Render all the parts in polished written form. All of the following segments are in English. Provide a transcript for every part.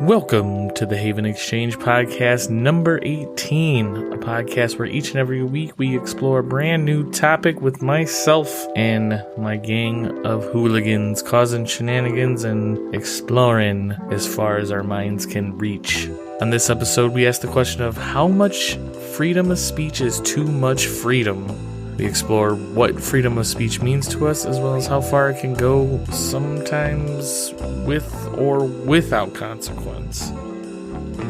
Welcome to the Haven Exchange podcast number 18, a podcast where each and every week we explore a brand new topic with myself and my gang of hooligans, causing shenanigans and exploring as far as our minds can reach. On this episode, we ask the question of how much freedom of speech is too much freedom. We explore what freedom of speech means to us, as well as how far it can go, sometimes with or without consequence.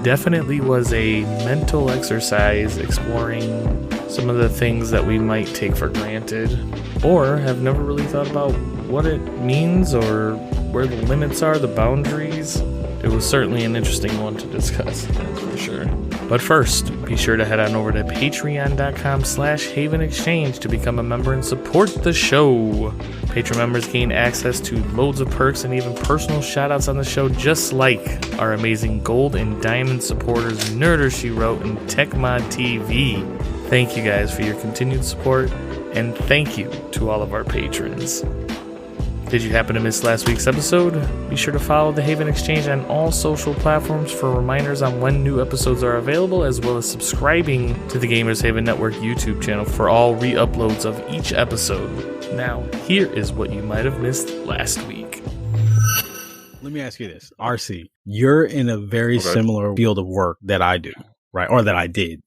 Definitely was a mental exercise exploring some of the things that we might take for granted, or have never really thought about what it means or where the limits are, the boundaries. It was certainly an interesting one to discuss, that's for sure. But first, be sure to head on over to patreon.com/Haven Exchange to become a member and support the show. Patreon members gain access to loads of perks and even personal shoutouts on the show, just like our amazing gold and diamond supporters Nerder She Wrote and TechmodTV. Thank you guys for your continued support, and thank you to all of our patrons. Did you happen to miss last week's episode? Be sure to follow the Haven Exchange on all social platforms for reminders on when new episodes are available, as well as subscribing to the Gamers Haven Network YouTube channel for all re-uploads of each episode. Now, here is what you might have missed last week. Let me ask you this. RC, you're in a very similar field of work that I do, right? Or that I did.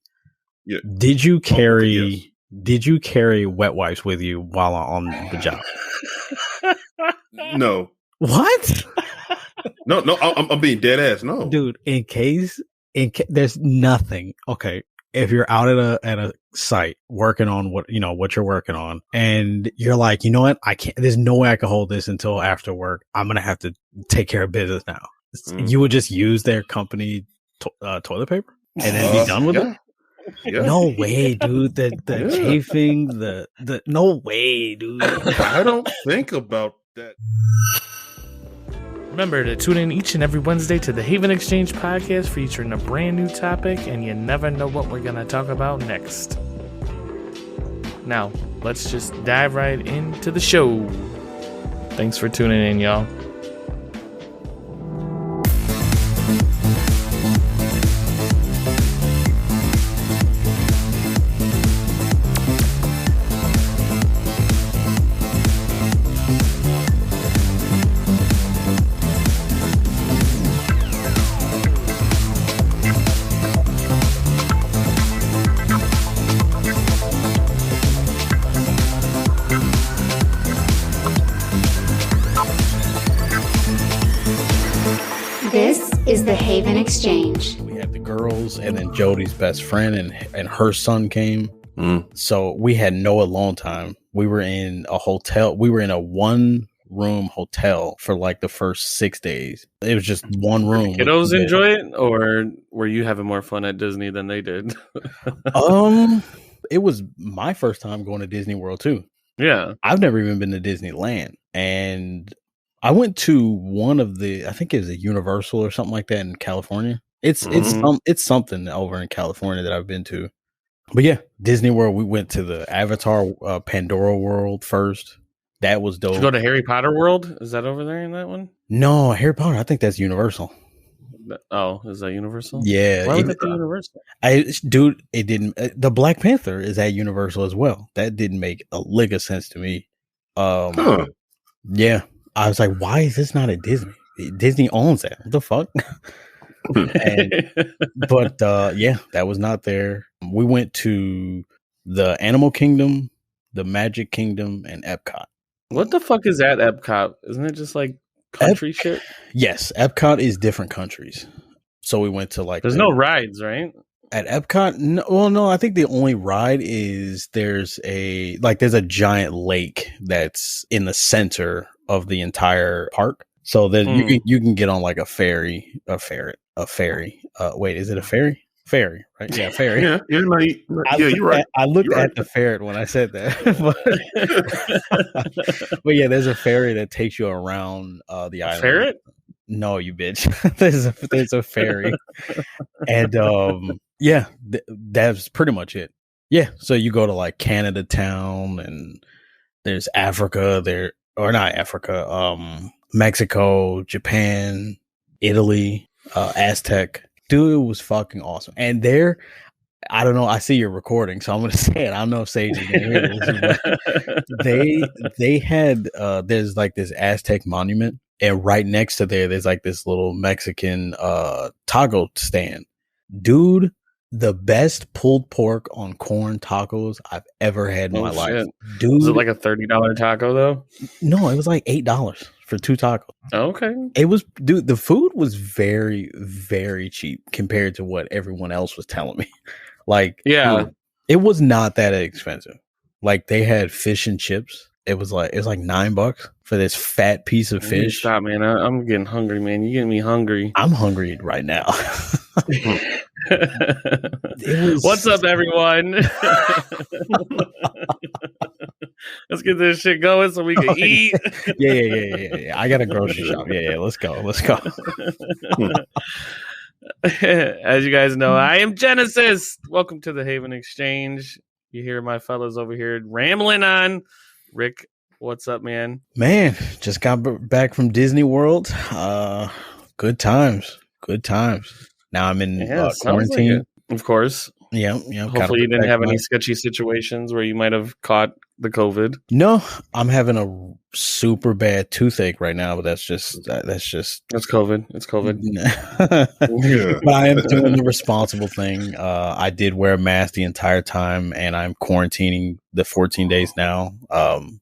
Yeah. Did you carry wet wipes with you while on the job? No. What? No, I'm being dead ass. No, dude. In case there's nothing. Okay, if you're out at a site working on what you're working on, and you're like, you know what, I can't. There's no way I can hold this until after work. I'm gonna have to take care of business now. You would just use their company toilet paper and then be done with it. Yeah. No way, dude. The chafing, the no way, dude. I don't think about that. Remember to tune in each and every Wednesday to the Haven Exchange podcast featuring a brand new topic, and you never know what we're going to talk about next. Now, let's just dive right into the show. Thanks for tuning in, y'all. This is the Haven Exchange. We had the girls, and then Jody's best friend and her son came. So we had no alone time. We were in a hotel. We were in a one-room hotel for like the first 6 days. It was just one room. Kiddos enjoy it, or were you having more fun at Disney than they did? It was my first time going to Disney World too. Yeah, I've never even been to Disneyland, and I went to one of I think it was a Universal or something like that in California. It's something over in California that I've been to. But yeah, Disney World, we went to the Avatar Pandora World first. That was dope. Did you go to Harry Potter World? Is that over there in that one? No, Harry Potter, I think that's Universal. Oh, is that Universal? Yeah. Why was it Universal? It didn't. The Black Panther is at Universal as well. That didn't make a lick of sense to me. Yeah. I was like, why is this not at Disney? Disney owns that. What the fuck? But yeah, that was not there. We went to the Animal Kingdom, the Magic Kingdom, and Epcot. What the fuck is at Epcot? Isn't it just like country shit? Yes, Epcot is different countries. So we went to like... There's no rides, right? At Epcot? No, I think the only ride is there's a giant lake that's in the center of the entire park. So then you can get on like a ferry. Wait, is it a ferry? Ferry, right? Yeah, ferry. Yeah, you're right. I looked at the ferret when I said that. But yeah, there's a ferry that takes you around the island. Ferret? No, you bitch. there's a ferry. And yeah, that's pretty much it. Yeah, so you go to like Canada Town, and there's Africa there, or not Africa, Mexico, Japan, Italy. Aztec. Dude, it was fucking awesome. And there, I don't know. I see you're recording, so I'm going to say it. I don't know if Sage is going to hear this, but they had there's like this Aztec monument, and right next to there's like this little Mexican taco stand. Dude, the best pulled pork on corn tacos I've ever had in my life. Dude, was it like a $30 taco though? No, it was like $8 for 2 tacos. Okay. It was, dude, the food was very, very cheap compared to what everyone else was telling me. Like, yeah, dude, it was not that expensive. Like, they had fish and chips. It was like $9 for this fat piece of fish. Stop, man. I'm getting hungry, man. You're getting me hungry. I'm hungry right now. What's up, everyone? Let's get this shit going so we can eat. Yeah. I got a grocery shop. Yeah. Let's go. As you guys know, I am Genesis. Welcome to the Haven Exchange. You hear my fellas over here rambling on. Rick, what's up, man? Man, just got back from Disney World. Good times. Now I'm in quarantine. Like of course. Yeah. Hopefully you didn't have any sketchy situations where you might have caught the COVID. No, I'm having a super bad toothache right now, but that's COVID. It's COVID. But I am doing the responsible thing. I did wear a mask the entire time, and I'm quarantining the 14 days now.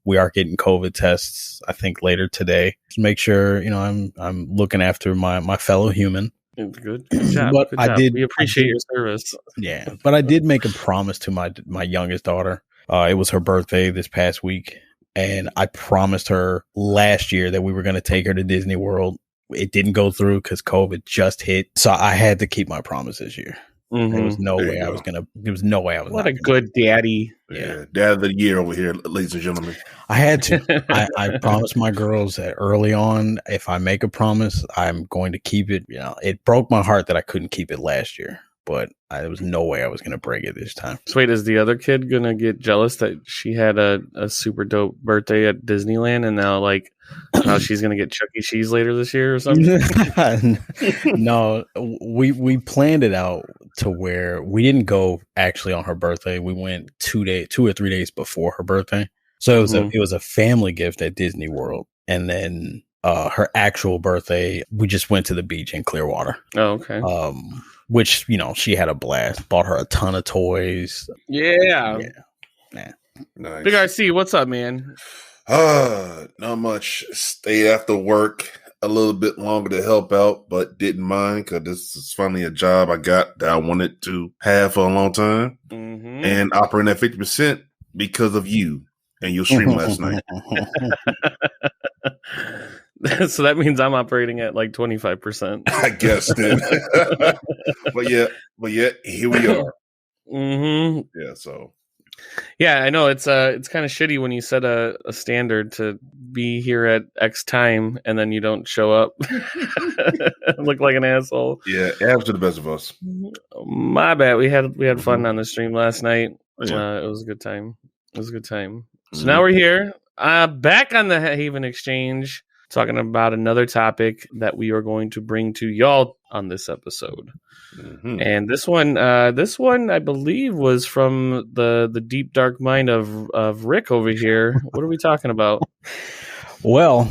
We are getting COVID tests, I think, later today to make sure, I'm looking after my fellow human. Good job. But good job. We appreciate your service. Yeah, but I did make a promise to my youngest daughter. It was her birthday this past week, and I promised her last year that we were going to take her to Disney World. It didn't go through because COVID just hit, so I had to keep my promise this year. Mm-hmm. There was no way I was gonna. There was no way I was. What a good daddy! Yeah, dad of the year over here, ladies and gentlemen. I had to. I promised my girls that early on, if I make a promise, I'm going to keep it. It broke my heart that I couldn't keep it last year, but there was no way I was going to break it this time. So wait, is the other kid going to get jealous that she had a super dope birthday at Disneyland, and now now she's going to get Chuck E. Cheese later this year or something? No, we planned it out to where we didn't go actually on her birthday. We went 2 or 3 days before her birthday. So it was a family gift at Disney World, and then her actual birthday, we just went to the beach in Clearwater. Oh, okay. Which, she had a blast. Bought her a ton of toys. Yeah. Nice. Big RC, what's up, man? Not much. Stayed after work a little bit longer to help out, but didn't mind because this is finally a job I got that I wanted to have for a long time. Mm-hmm. And operating at 50% because of you and your stream last night. So that means I'm operating at like 25%. I guess then. but yeah, here we are. Mm-hmm. Yeah, so. Yeah, I know it's kind of shitty when you set a standard to be here at X time and then you don't show up. Look like an asshole. Yeah, abs to the best of us. My bad. We had fun on the stream last night. Yeah. It was a good time. So now we're here, back on the Haven Exchange, talking about another topic that we are going to bring to y'all on this episode. Mm-hmm. And this one, I believe, was from the deep dark mind of Rick over here. What are we talking about? Well,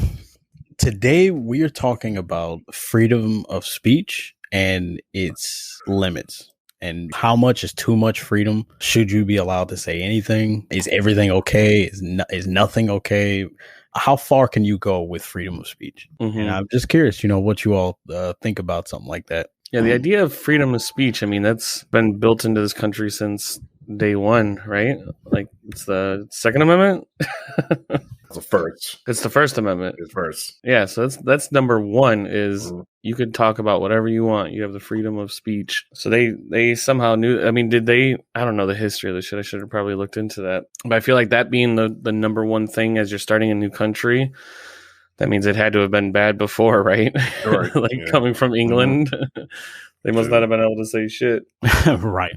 today we are talking about freedom of speech and its limits. And how much is too much freedom? Should you be allowed to say anything? Is everything okay? Is nothing okay? How far can you go with freedom of speech? Mm-hmm. And I'm just curious, what you all think about something like that. Yeah, the idea of freedom of speech, I mean, that's been built into this country since day one, right? Like, it's the Second Amendment? It's the first. It's the First Amendment. It's first. Yeah, so that's number one is you can talk about whatever you want. You have the freedom of speech. So they somehow knew, I mean, I don't know the history of this shit. I should have probably looked into that. But I feel like that being the number one thing as you're starting a new country, that means it had to have been bad before, right? Coming from England, they must not have been able to say shit. Right.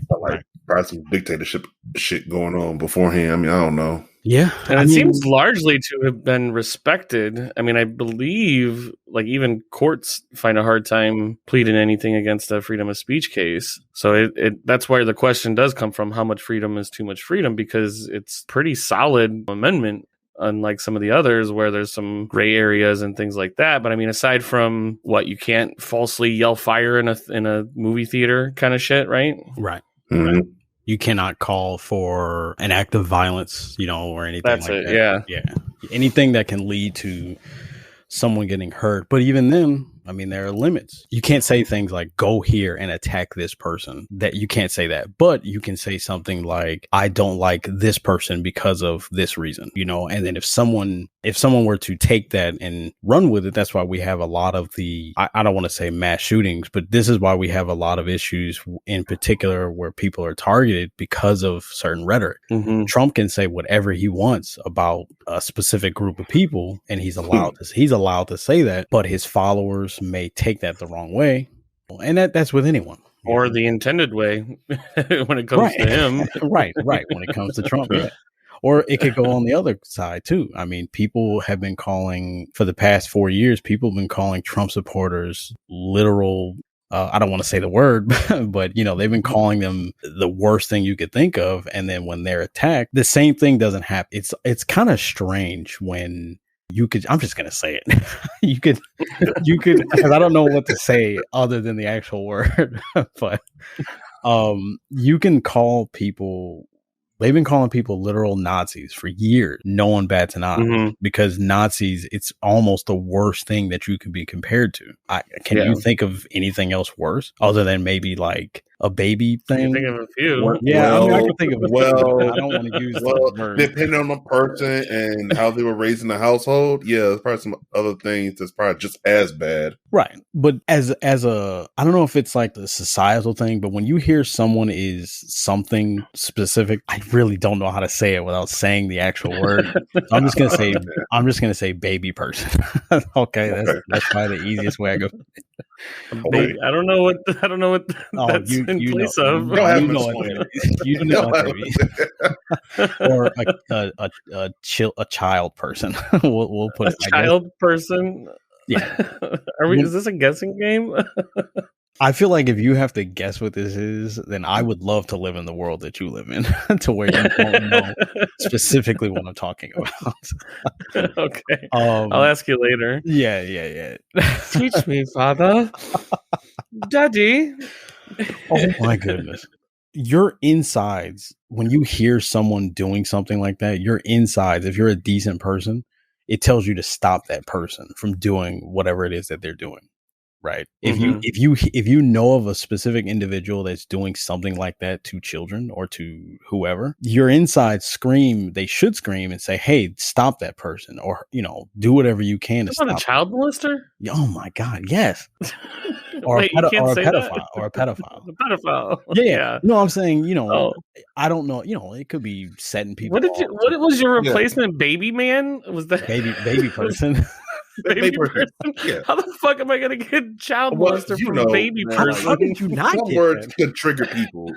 Probably some dictatorship shit going on beforehand. I mean, I don't know. Yeah. And it seems largely to have been respected. I mean, I believe like even courts find a hard time pleading anything against a freedom of speech case. So that's where the question does come from. How much freedom is too much freedom? Because it's pretty solid amendment, unlike some of the others where there's some gray areas and things like that. But I mean, aside from what you can't falsely yell fire in a movie theater kind of shit, right? Right. Mm-hmm. Right. You cannot call for an act of violence, or anything That's like it, that. yeah. Yeah. Anything that can lead to someone getting hurt. But even then, I mean, there are limits. You can't say things like, go here and attack this person. That you can't say that. But you can say something like, I don't like this person because of this reason, and then if someone were to take that and run with it, that's why we have a lot of I don't want to say mass shootings, but this is why we have a lot of issues in particular where people are targeted because of certain rhetoric. Mm-hmm. Trump can say whatever he wants about a specific group of people, and he's allowed to say that, but his followers may take that the wrong way, and that's with anyone, or the intended way when it comes to him. right when it comes to Trump. Yeah. Or it could go on the other side too. I mean, people have been calling for the past 4 years, people have been calling Trump supporters literal, I don't want to say the word, but they've been calling them the worst thing you could think of. And then when they're attacked, the same thing doesn't happen. It's kind of strange when I'm just going to say it. you could, because I don't know what to say other than the actual word, but you can call people. They've been calling people literal Nazis for years. No one bats an eye because Nazis, it's almost the worst thing that you can be compared to. Can you think of anything else worse other than maybe like a baby thing? I think of a few. Yeah, I can think of a few. I don't want to use the word. Depending on the person and how they were raised in the household, there's probably some other things that's probably just as bad. Right. But as a, I don't know if it's like the societal thing, but when you hear someone is something specific, I really don't know how to say it without saying the actual word. So I'm just gonna say baby person. Okay, that's probably the easiest way I go. Baby, I don't know what that's in place of. You know what baby. Or a child person. we'll put a child person. Yeah. Is this a guessing game? I feel like if you have to guess what this is, then I would love to live in the world that you live in to where you don't know specifically what I'm talking about. Okay. I'll ask you later. Yeah. Teach me, father. Daddy. Oh my goodness. Your insides, when you hear someone doing something like that, your insides, if you're a decent person, it tells you to stop that person from doing whatever it is that they're doing. Right. If you know of a specific individual that's doing something like that to children or to whoever, your insides scream, they should scream and say, hey, stop that person, or, do whatever you can to stop a child molester. Oh my God. Yes. Or Wait, a pedophile. A pedophile. Yeah. No, I'm saying, I don't know. It could be setting people. What was your replacement? Baby man? Was that baby person? Baby person? Yeah. How the fuck am I going to get child molester from baby person? How did you not Some get words that? could trigger people,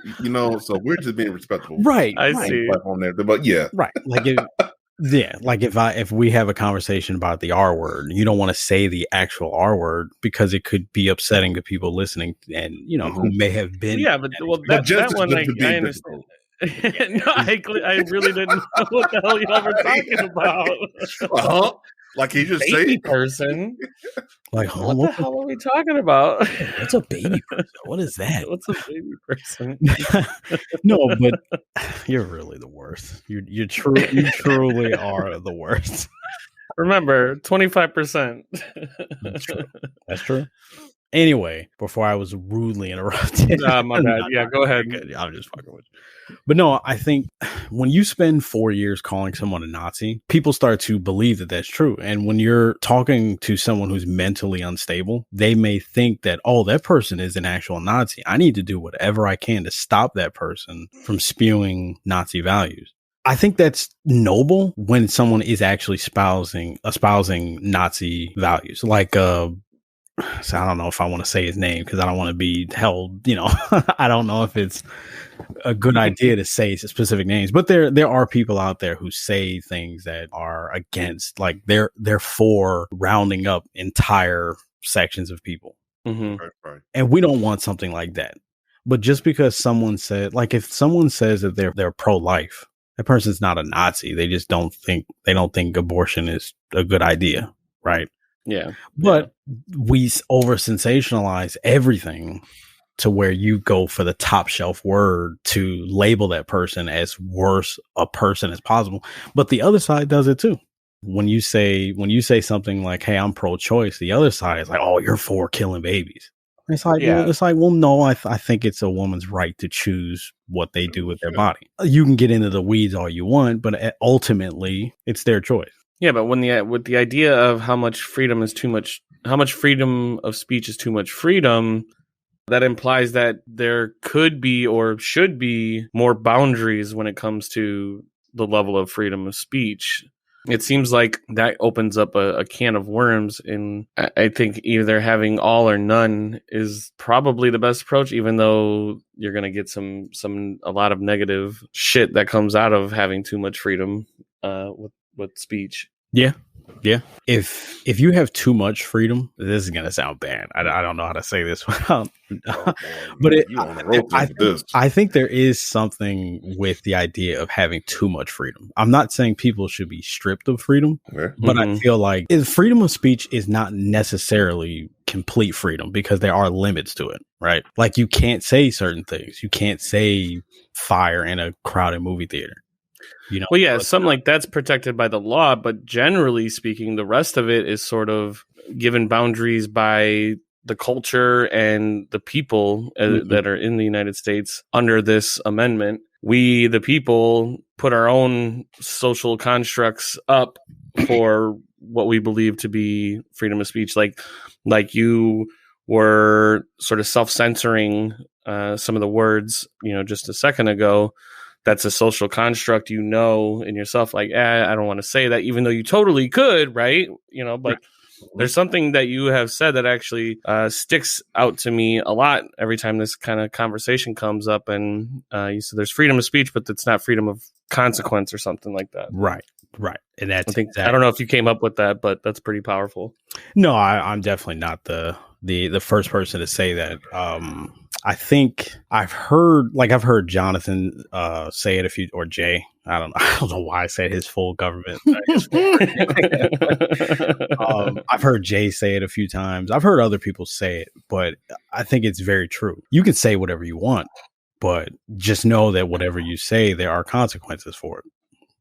so we're just being respectful. Right. I see. On there, but yeah. Right. If we have a conversation about the R word, you don't want to say the actual R word because it could be upsetting to people listening and, who may have been. Yeah, but that one, I understand. No, I really didn't know what the hell y'all were talking about. Like he just baby said, person. Like, what the hell are we talking about? What's a baby person? What is that? What's a baby person? No, but you're really the worst. You truly are the worst. Remember, 25%. That's true. Anyway, before I was rudely interrupted. My bad. Yeah, go ahead. I'm just fucking with you. But no, I think when you spend 4 years calling someone a Nazi, people start to believe that that's true. And when you're talking to someone who's mentally unstable, they may think that, oh, that person is an actual Nazi. I need to do whatever I can to stop that person from spewing Nazi values. I think that's noble when someone is actually espousing Nazi values. Like, so I don't know if I want to say his name because I don't want to be held, I don't know if it's a good idea to say specific names, but there are people out there who say things that are against, like they're for rounding up entire sections of people. Mm-hmm. Right. And we don't want something like that. But just because someone said, like, if someone says that they're pro-life, that person's not a Nazi. They just don't think abortion is a good idea, right? Yeah. But we over sensationalize everything to where you go for the top shelf word to label that person as worse a person as possible. But the other side does it too. When you say something like, "Hey, I'm pro-choice," the other side is like, "Oh, you're for killing babies." It's like, well, no, I think it's a woman's right to choose what they do with their body. You can get into the weeds all you want, but ultimately, it's their choice. Yeah, but with the idea of how much freedom is too much, how much freedom of speech is too much freedom, that implies that there could be or should be more boundaries when it comes to the level of freedom of speech. It seems like that opens up a can of worms, and I think either having all or none is probably the best approach, even though you're going to get a lot of negative shit that comes out of having too much freedom with speech. Yeah. If you have too much freedom, this is gonna sound bad. I don't know how to say this, but I think there is something with the idea of having too much freedom. I'm not saying people should be stripped of freedom, but I feel like freedom of speech is not necessarily complete freedom because there are limits to it, right? Like you can't say certain things. You can't say fire in a crowded movie theater. Well, yeah, something like that's protected by the law, but generally speaking, the rest of it is sort of given boundaries by the culture and the people that are in the United States under this amendment. We, the people, put our own social constructs up for what we believe to be freedom of speech. Like you were sort of self-censoring some of the words, just a second ago. That's a social construct, in yourself, like, I don't want to say that, even though you totally could, right? But there's something that you have said that actually sticks out to me a lot every time this kind of conversation comes up. And you said there's freedom of speech, but it's not freedom of consequence or something like that. Right. And that's I don't know if you came up with that, but that's pretty powerful. No, I'm definitely not the first person to say that. I think I've heard Jonathan say it or Jay. I don't know why I said his full government. I've heard Jay say it a few times. I've heard other people say it, but I think it's very true. You can say whatever you want, but just know that whatever you say, there are consequences for it.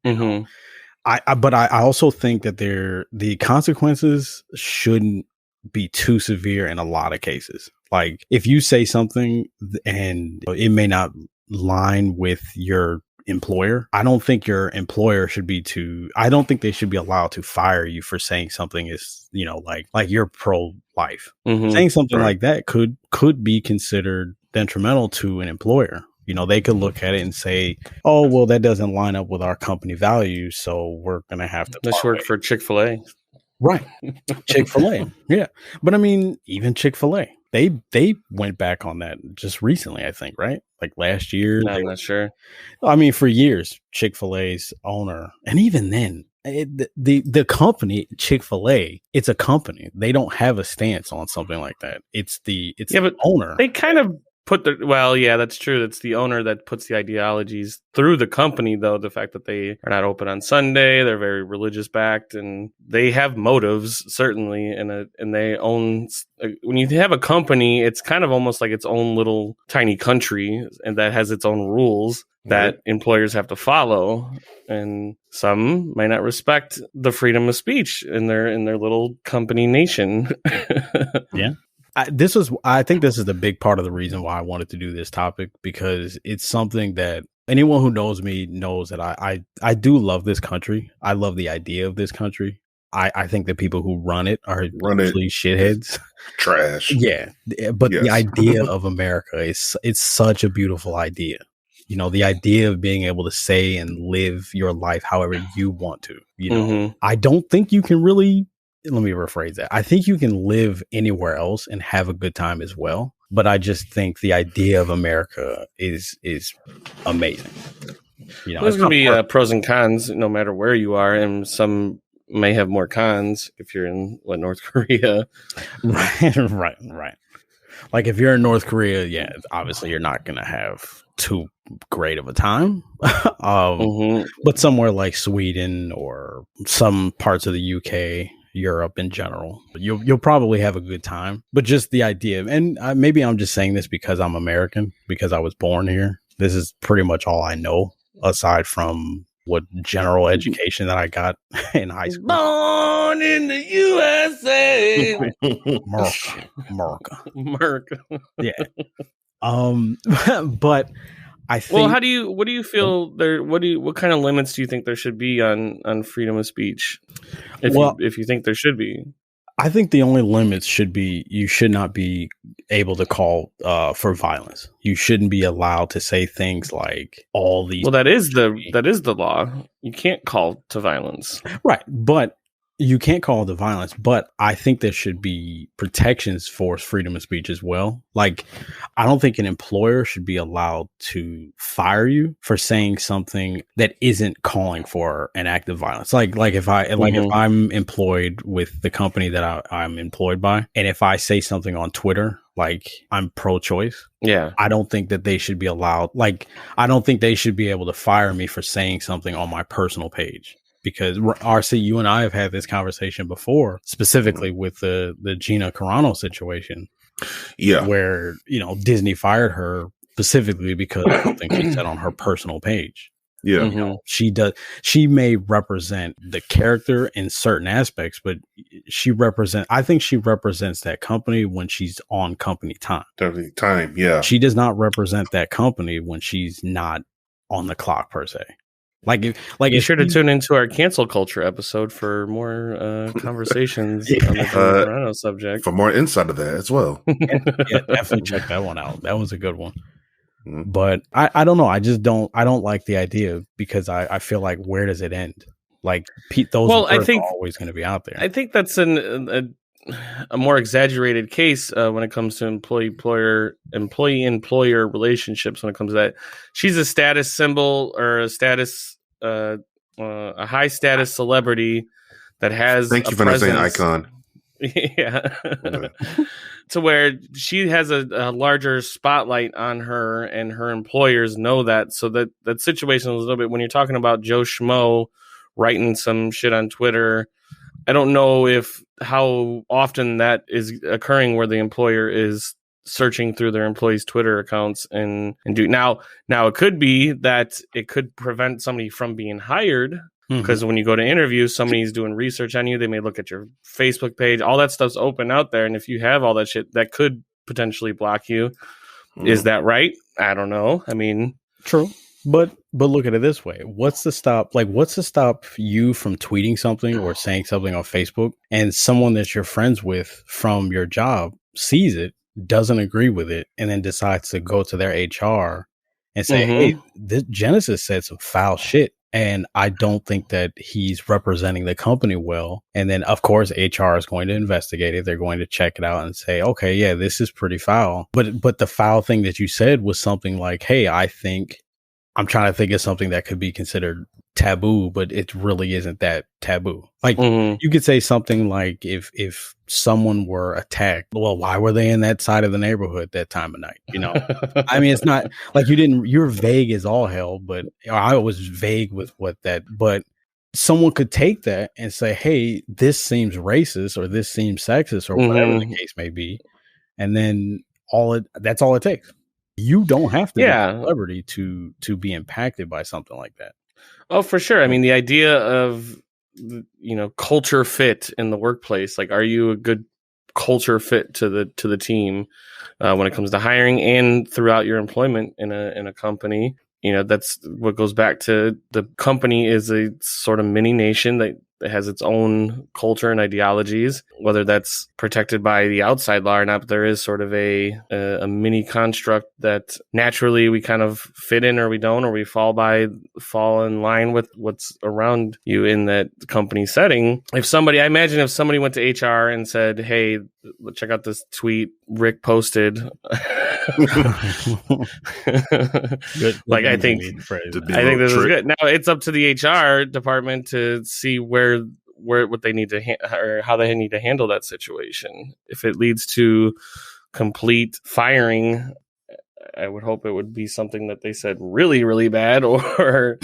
Mm-hmm. But I also think that the consequences shouldn't be too severe in a lot of cases. Like if you say something and it may not line with your employer, I don't think your employer I don't think they should be allowed to fire you for saying something is, like you're pro-life. Mm-hmm. Saying something like that could be considered detrimental to an employer. They could look at it and say, "Oh, well, that doesn't line up with our company values, so we're going to have to." Let's work for Chick-fil-A. Right. Chick-fil-A. Yeah. But I mean, even Chick-fil-A, they went back on that just recently, I think, right? Like last year. I'm not sure. I mean, for years, Chick-fil-A's owner, and even then, the company Chick-fil-A, it's a company. They don't have a stance on something like that. It's the owner. They kind of that's true. It's the owner that puts the ideologies through the company, though. The fact that they are not open on Sunday, they're very religious backed, and they have motives, certainly. And they own, when you have a company, it's kind of almost like its own little tiny country, and that has its own rules that employers have to follow. And some may not respect the freedom of speech in their little company nation. Yeah. I think this is the big part of the reason why I wanted to do this topic, because it's something that anyone who knows me knows that I do love this country. I love the idea of this country. I think the people who run it are usually shitheads. Trash. Yeah. But the idea of America it's such a beautiful idea. The idea of being able to say and live your life however you want to. I don't think you can really let me rephrase that. I think you can live anywhere else and have a good time as well. But I just think the idea of America is amazing. There's going to be pros and cons no matter where you are, and some may have more cons if you're in North Korea. Right. Like if you're in North Korea, yeah, obviously you're not going to have too great of a time. But somewhere like Sweden or some parts of the UK, Europe in general, you'll probably have a good time. But just the idea, and maybe I'm just saying this because I'm American, because I was born here. This is pretty much all I know, aside from what general education that I got in high school. Born in the USA. America. Yeah. But I think. Well, what do you feel there? What kind of limits do you think there should be on freedom of speech? If you think there should be. I think the only limits should be you should not be able to call for violence. You shouldn't be allowed to say things like all these. Well, that is the law. You can't call to violence, right? But you can't call to violence. But I think there should be protections for freedom of speech as well. Like, I don't think an employer should be allowed to fire you for saying something that isn't calling for an act of violence. Like if I'm employed with the company that I'm employed by, and if I say something on Twitter, like I'm pro-choice, I don't think that they should be allowed. Like, I don't think they should be able to fire me for saying something on my personal page. Because RC, you and I have had this conversation before, specifically with the Gina Carano situation. Yeah. Where, Disney fired her specifically because of something she said on her personal page. Yeah. She may represent the character in certain aspects, but I think she represents that company when she's on company time. Yeah. She does not represent that company when she's not on the clock per se. Be sure to tune into our cancel culture episode for more conversations on the Toronto subject. For more insight of that as well. Yeah, definitely check that one out. That was a good one. Mm-hmm. But I don't know. I don't like the idea because I feel like, where does it end? Like, those words are always going to be out there. I think that's a more exaggerated case when it comes to employee-employer relationships. When it comes to that, she's a status symbol or a high status celebrity that has. Thank you for not saying icon. Yeah. To where she has a larger spotlight on her, and her employers know that. So that situation is a little bit, when you're talking about Joe Schmo writing some shit on Twitter, I don't know how often that is occurring where the employer is searching through their employees' Twitter accounts and do now it could be that it could prevent somebody from being hired, because when you go to interview, somebody's doing research on you. They may look at your Facebook page. All that stuff's open out there, and if you have all that shit, that could potentially block you. Is that right? I don't know. I mean, true. But look at it this way. What's to stop you from tweeting something or saying something on Facebook, and someone that you're friends with from your job sees it, doesn't agree with it, and then decides to go to their HR and say, hey, this Genesis said some foul shit, and I don't think that he's representing the company well. And then, of course, HR is going to investigate it. They're going to check it out and say, okay, yeah, this is pretty foul. But the foul thing that you said was something like, hey, I'm trying to think of something that could be considered taboo, but it really isn't that taboo. Like, you could say something like, if someone were attacked, well, why were they in that side of the neighborhood that time of night? I mean, it's not like you're vague as all hell, but I was vague with but someone could take that and say, hey, this seems racist, or this seems sexist, or whatever the case may be. And then that's all it takes. You don't have to be a celebrity to be impacted by something like that. Oh, for sure. I mean, the idea of, culture fit in the workplace, like, are you a good culture fit to the team when it comes to hiring and throughout your employment in a company? That's what goes back to the company is a sort of mini nation that that has its own culture and ideologies, whether that's protected by the outside law or not. But there is sort of a mini construct that naturally we kind of fit in, or we don't, or we fall in line with what's around you in that company setting. I imagine if somebody went to HR and said, "Hey, check out this tweet Rick posted." Good, I think this is good. Now it's up to the HR department to see what they need to or how they need to handle that situation. If it leads to complete firing, I would hope it would be something that they said really, really bad or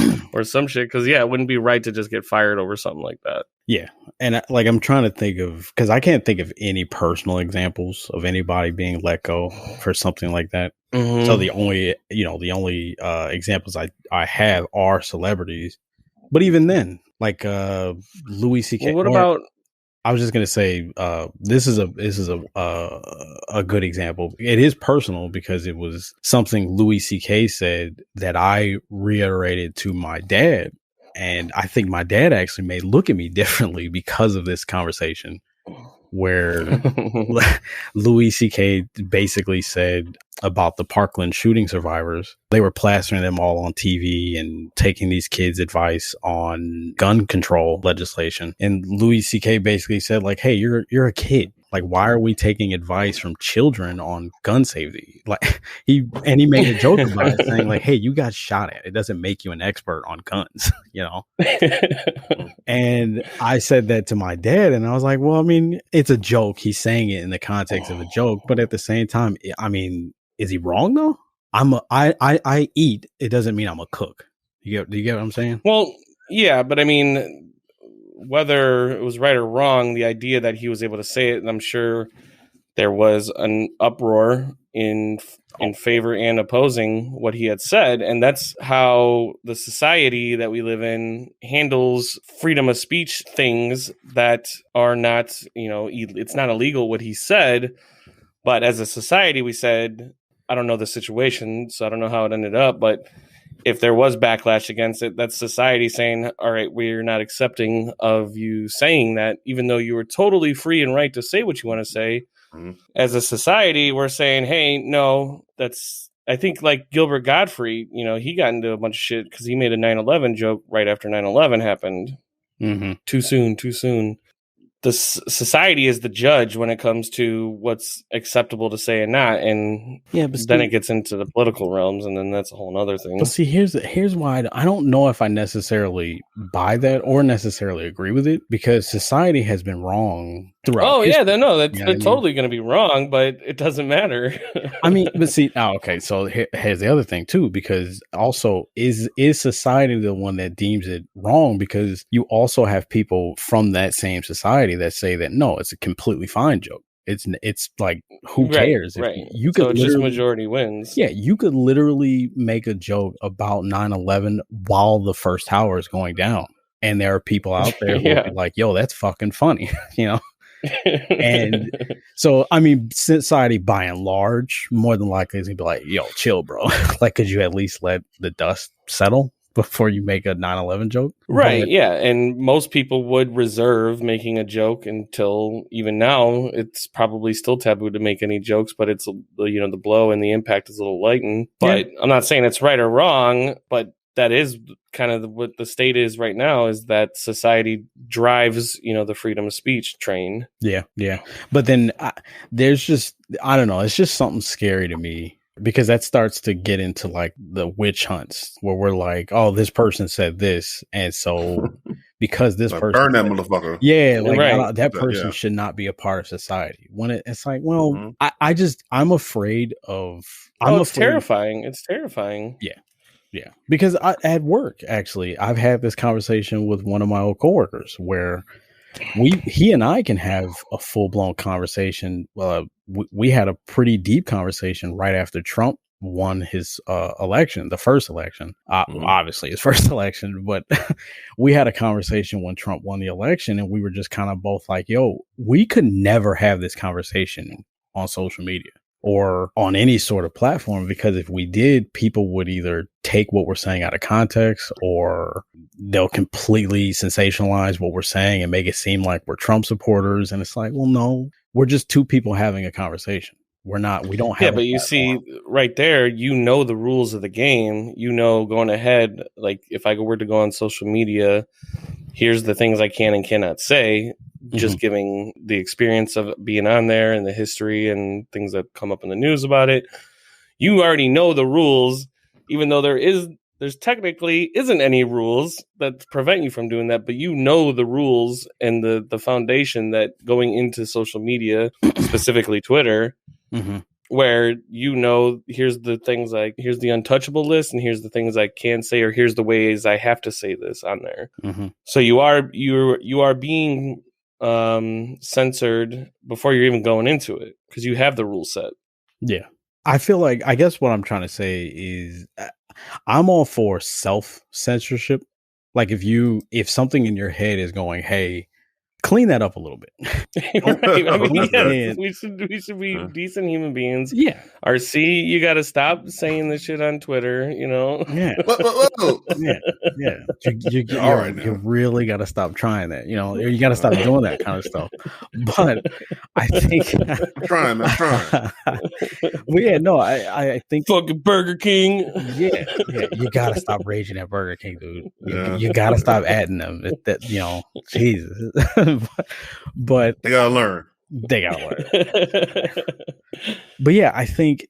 some shit. Because it wouldn't be right to just get fired over something like that. Yeah, and I'm trying to think of, because I can't think of any personal examples of anybody being let go for something like that. Mm-hmm. So the only examples I have are celebrities, but even then, like Louis C.K. Well, what about? I was just gonna say this is a good example. It is personal because it was something Louis C.K. said that I reiterated to my dad, and I think my dad actually may look at me differently because of this conversation, where Louis C.K. basically said about the Parkland shooting survivors. They were plastering them all on TV and taking these kids' advice on gun control legislation. And Louis C.K. basically said, like, hey, you're a kid. Like, why are we taking advice from children on gun safety? Like, he made a joke about it, saying, like, hey, you got shot at. It doesn't make you an expert on guns, you know? And I said that to my dad, and I was like, well, I mean, it's a joke. He's saying it in the context of a joke, but at the same time, I mean, is he wrong though? I eat. It doesn't mean I'm a cook. Do you get what I'm saying? Well, yeah, but I mean, whether it was right or wrong, the idea that he was able to say it, and I'm sure there was an uproar in favor and opposing what he had said, and that's how the society that we live in handles freedom of speech things that are not, it's not illegal what he said, but as a society we said, I don't know the situation, so I don't know how it ended up, but if there was backlash against it, that's society saying, all right, we're not accepting of you saying that, even though you were totally free and right to say what you want to say. Mm-hmm. As a society, we're saying, hey, no, I think like Gilbert Gottfried, he got into a bunch of shit because he made a 9/11 joke right after 9/11 happened. Mm-hmm. Too soon. The society is the judge when it comes to what's acceptable to say and not, and then it gets into the political realms, and then that's a whole other thing. But see, here's why I don't know if I necessarily buy that or necessarily agree with it, because society has been wrong throughout. Oh history. They're totally going to be wrong, but it doesn't matter. I mean, but see, okay, so here's the other thing too, because also is society the one that deems it wrong? Because you also have people from that same society that say that no, it's a completely fine joke. It's like, who cares? Right. You could just majority wins. Yeah, you could literally make a joke about 9/11 while the first tower is going down, and there are people out there who are like, "Yo, that's fucking funny," And so, I mean, society by and large, more than likely is gonna be like, "Yo, chill, bro. Like, could you at least let the dust settle before you make a 9/11 joke?" Right, yeah. And most people would reserve making a joke until, even now, it's probably still taboo to make any jokes, but it's, the blow and the impact is a little lightened. But I'm not saying it's right or wrong, but that is kind of what the state is right now, is that society drives, the freedom of speech train. Yeah. But then there's just, I don't know, it's just something scary to me. Because that starts to get into like the witch hunts where we're like, oh, this person said this. And so because this person burn that motherfucker. Yeah. Like that person should not be a part of society. When it's like, well, I'm afraid of. It's terrifying. It's terrifying. Yeah. Because at work, actually, I've had this conversation with one of my old coworkers where he and I can have a full blown conversation. We had a pretty deep conversation right after Trump won his election, the first election, obviously his first election. But we had a conversation when Trump won the election, and we were just kind of both like, yo, we could never have this conversation on social media. or on any sort of platform, because if we did, people would either take what we're saying out of context, or they'll completely sensationalize what we're saying and make it seem like we're Trump supporters. And it's like, well, no, we're just two people having a conversation. We don't have but you see right there, the rules of the game, going ahead, like if I were to go on social media, here's the things I can and cannot say, just giving the experience of being on there and the history and things that come up in the news about it. You already know the rules, even though there's technically isn't any rules that prevent you from doing that, but the rules and the foundation that going into social media, specifically Twitter, where here's the things here's the untouchable list, and here's the things I can say, or here's the ways I have to say this on there. So you are being censored before you're even going into it, because you have the rule set. Yeah. I feel like, I guess what I'm trying to say is I'm all for self-censorship. Like if something in your head is going, hey, clean that up a little bit. Right. I mean, yes, we should be decent human beings. Yeah. RC, you got to stop saying this shit on Twitter, Yeah. Yeah. You really got to stop trying that. You got to stop doing that kind of stuff. But I think I'm trying. Well, yeah, no, I think fucking Burger King. Yeah. You got to stop raging at Burger King, dude. You got to stop adding them. Jesus. But they gotta learn. But yeah, I think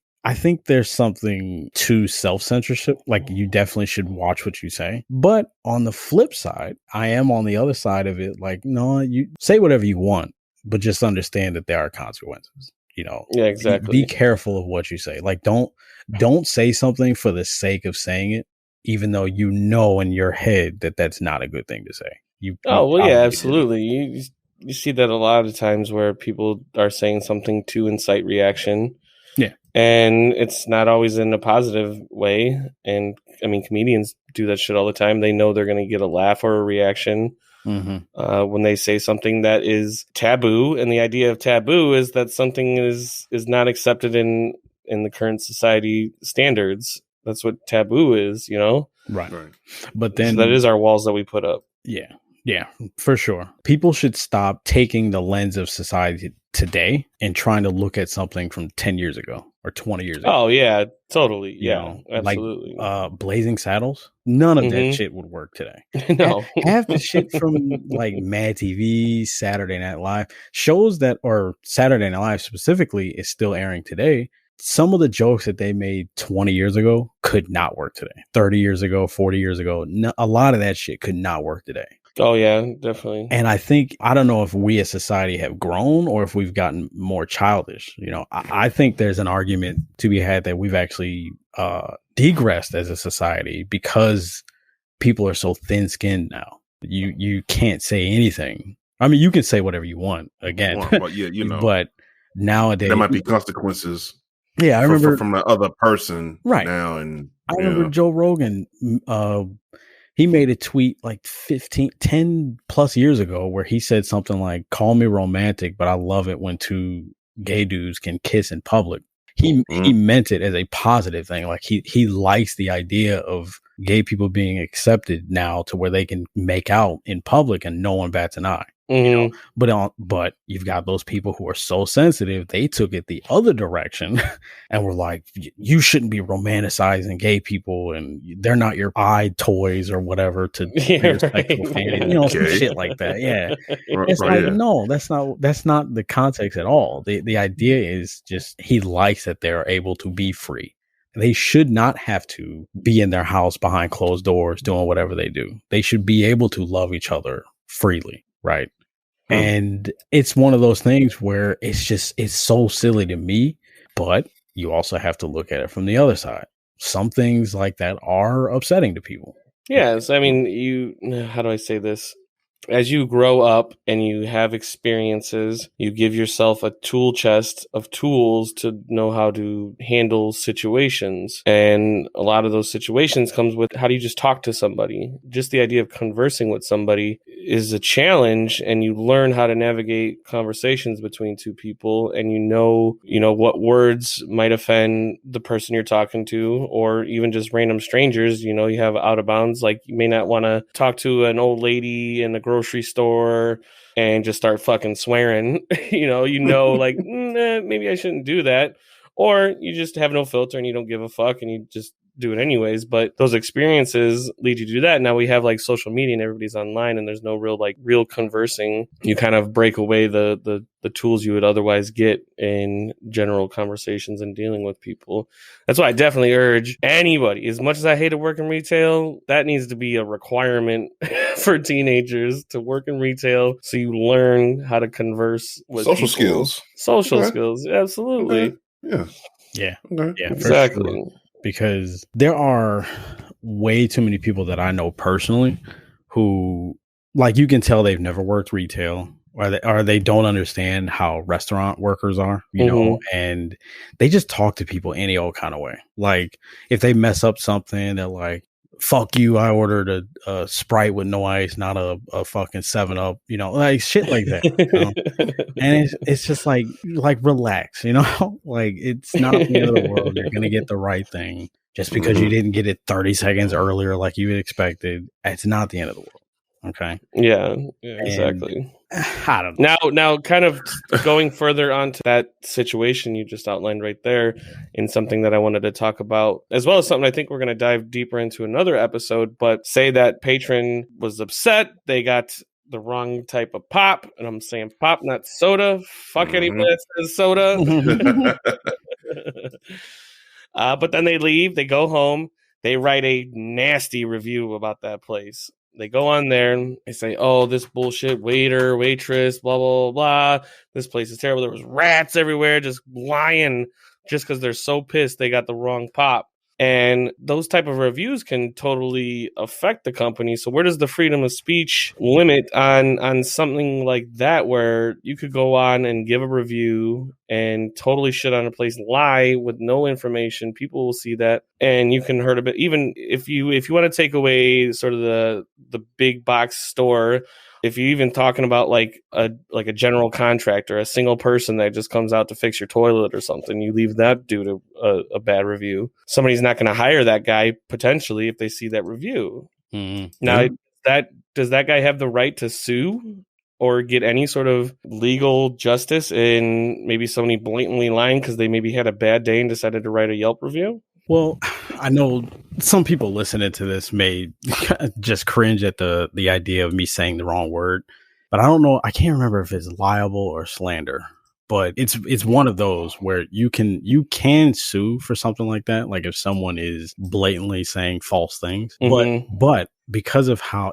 there's something to self-censorship. Like, you definitely should watch what you say. But on the flip side, I am on the other side of it. Like, no, you say whatever you want, but just understand that there are consequences. Yeah, exactly. Be careful of what you say. Like, don't say something for the sake of saying it, even though in your head that that's not a good thing to say. Absolutely. You see that a lot of times where people are saying something to incite reaction. Yeah. And it's not always in a positive way. And I mean, comedians do that shit all the time. They know they're going to get a laugh or a reaction when they say something that is taboo. And the idea of taboo is that something is not accepted in the current society standards. That's what taboo is, Right. But then that is our walls that we put up. Yeah, for sure. People should stop taking the lens of society today and trying to look at something from 10 years ago or 20 years ago. Oh, yeah, totally. Yeah, absolutely. Like Blazing Saddles, none of that shit would work today. No. Half the shit from like Mad TV, Saturday Night Live, shows that, or Saturday Night Live specifically, is still airing today. Some of the jokes that they made 20 years ago could not work today. 30 years ago, 40 years ago, a lot of that shit could not work today. Oh, yeah, definitely. And I don't know if we as society have grown or if we've gotten more childish. I think there's an argument to be had that we've actually degressed as a society because people are so thin-skinned now. You can't say anything. I mean, you can say whatever you want again, but nowadays there might be consequences. Yeah, I remember from the other person right now, and I remember Joe Rogan. He made a tweet like 10 plus years ago where he said something like, "Call me romantic, but I love it when two gay dudes can kiss in public." He meant it as a positive thing. Like he likes the idea of gay people being accepted now to where they can make out in public and no one bats an eye. But you've got those people who are so sensitive, they took it the other direction and were like, you shouldn't be romanticizing gay people and they're not your eye toys or whatever to your sexual fantasy, some shit like that. Yeah. No, that's not the context at all. The idea is just he likes that they're able to be free. They should not have to be in their house behind closed doors doing whatever they do. They should be able to love each other freely, right? And it's one of those things where it's so silly to me, but you also have to look at it from the other side. Some things like that are upsetting to people. Yes. I mean, how do I say this? as you grow up and you have experiences, you give yourself a tool chest of tools to know how to handle situations. And a lot of those situations comes with how do you just talk to somebody? Just the idea of conversing with somebody is a challenge, and you learn how to navigate conversations between two people, and you know what words might offend the person you're talking to, or even just random strangers. You have out of bounds, like you may not want to talk to an old lady in a grocery store and just start fucking swearing. Like maybe I shouldn't do that. Or you just have no filter and you don't give a fuck and you just do it anyways. But those experiences lead you to do that. Now we have like social media and everybody's online and there's no real conversing. You kind of break away the tools you would otherwise get in general conversations and dealing with people. That's why I definitely urge anybody, as much as I hate to work in retail, that needs to be a requirement for teenagers to work in retail, so you learn how to converse with social people. skills. Social skills, absolutely. Okay. Yeah. Yeah. Okay. Yeah, Exactly. for sure. Because there are way too many people that I know personally who, like, you can tell they've never worked retail, or they don't understand how restaurant workers are, and they just talk to people any old kind of way. Like, if they mess up something, they're like, fuck you, I ordered a Sprite with no ice, not a fucking 7-Up, like shit like that. And it's just like relax, like it's not the end of the world. You're going to get the right thing just because you didn't get it 30 seconds earlier like you expected. It's not the end of the world. Okay. Yeah, exactly. I don't know. Now, kind of going further onto that situation you just outlined right there, in something that I wanted to talk about, as well as something I think we're going to dive deeper into another episode. But say that patron was upset, they got the wrong type of pop, and I'm saying pop, not soda. Fuck anybody that says soda. But then they leave, they go home, they write a nasty review about that place. They go on there and they say, oh, this bullshit waiter, waitress, blah, blah, blah, blah. This place is terrible. There was rats everywhere just lying just because they're so pissed they got the wrong pop. And those type of reviews can totally affect the company. So where does the freedom of speech limit on something like that, where you could go on and give a review and totally shit on a place, lie with no information? People will see that, and you can hurt a bit. Even if you want to take away sort of the big box store, if you're even talking about like a general contractor, a single person that just comes out to fix your toilet or something, you leave that due to a bad review. Somebody's not going to hire that guy potentially if they see that review. Now, does that guy have the right to sue or get any sort of legal justice in maybe somebody blatantly lying because they maybe had a bad day and decided to write a Yelp review? Well, I know some people listening to this may just cringe at the idea of me saying the wrong word, but I don't know. I can't remember if it's liable or slander, but it's one of those where you can sue for something like that. Like if someone is blatantly saying false things, but because of how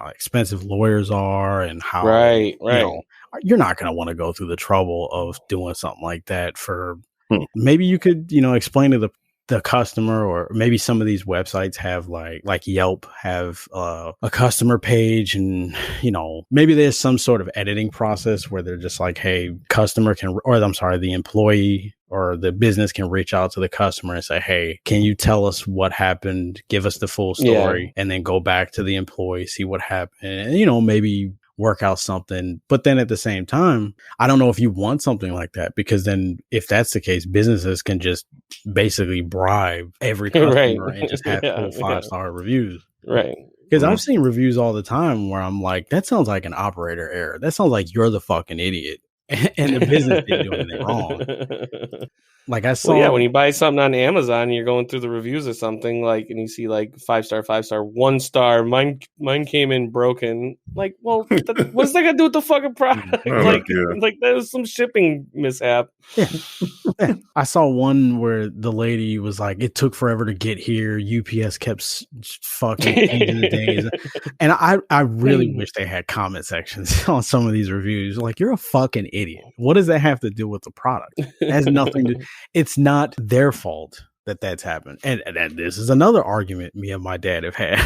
expensive lawyers are and how you're not going to want to go through the trouble of doing something like that for. Maybe you could explain to the customer, or maybe some of these websites have like Yelp have a customer page, and maybe there's some sort of editing process where they're just like, hey, the employee or the business can reach out to the customer and say, hey, can you tell us what happened? Give us the full story, and then go back to the employee, see what happened, and maybe work out something. But then at the same time, I don't know if you want something like that, because then if that's the case, businesses can just basically bribe every customer and just have full 5-star reviews. Right. Because I've seen reviews all the time where I'm like, that sounds like an operator error. That sounds like you're the fucking idiot. And the business didn't do anything wrong. Like I saw, when you buy something on Amazon, you're going through the reviews or something, like, and you see like 5-star, 1 star. Mine came in broken. Like, well, what's that got to do with the fucking product? Like that was some shipping mishap. Yeah. I saw one where the lady was like, it took forever to get here. UPS kept fucking changing the days. And I really wish they had comment sections on some of these reviews. Like, you're a fucking idiot. What does that have to do with the product? It has nothing to. It's not their fault that that's happened. And this is another argument me and my dad have had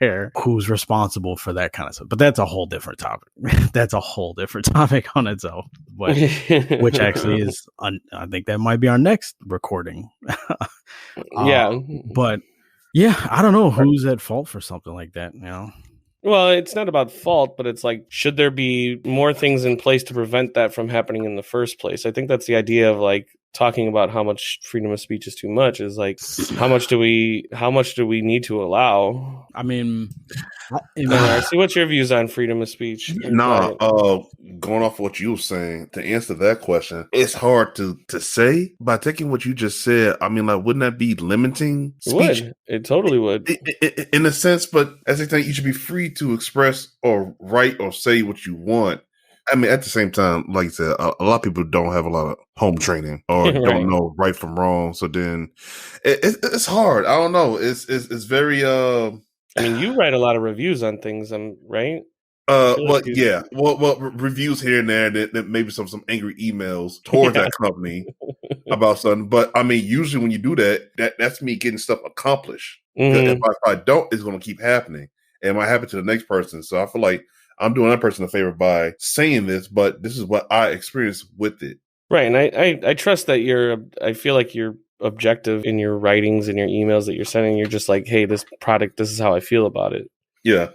where who's responsible for that kind of stuff. But that's a whole different topic. That's a whole different topic on its own. But which actually is, I think that might be our next recording. Yeah. But yeah, I don't know who's at fault for something like that, you know? Well, it's not about fault, but it's like, should there be more things in place to prevent that from happening in the first place? I think that's the idea of like talking about how much freedom of speech is too much, is like, how much do we need to allow? I mean, see, what's your views on freedom of speech? Going off what you were saying, to answer that question, it's hard to say. By taking what you just said, I mean, like, wouldn't that be limiting speech? It totally would. In a sense, but as I think you should be free to express or write or say what you want. I mean, at the same time, like you said, a lot of people don't have a lot of home training or don't know right from wrong. So then it's hard. I don't know. It's very, I mean, you write a lot of reviews on things, right? Reviews here and there, that maybe some angry emails towards that company about something. But I mean, usually when you do that's me getting stuff accomplished. Mm-hmm. If I don't, it's going to keep happening. And it might happen to the next person. So I feel like I'm doing that person a favor by saying this, but this is what I experienced with it. Right. And I trust that I feel like you're objective in your writings and your emails that you're sending. You're just like, hey, this product, this is how I feel about it. Yeah.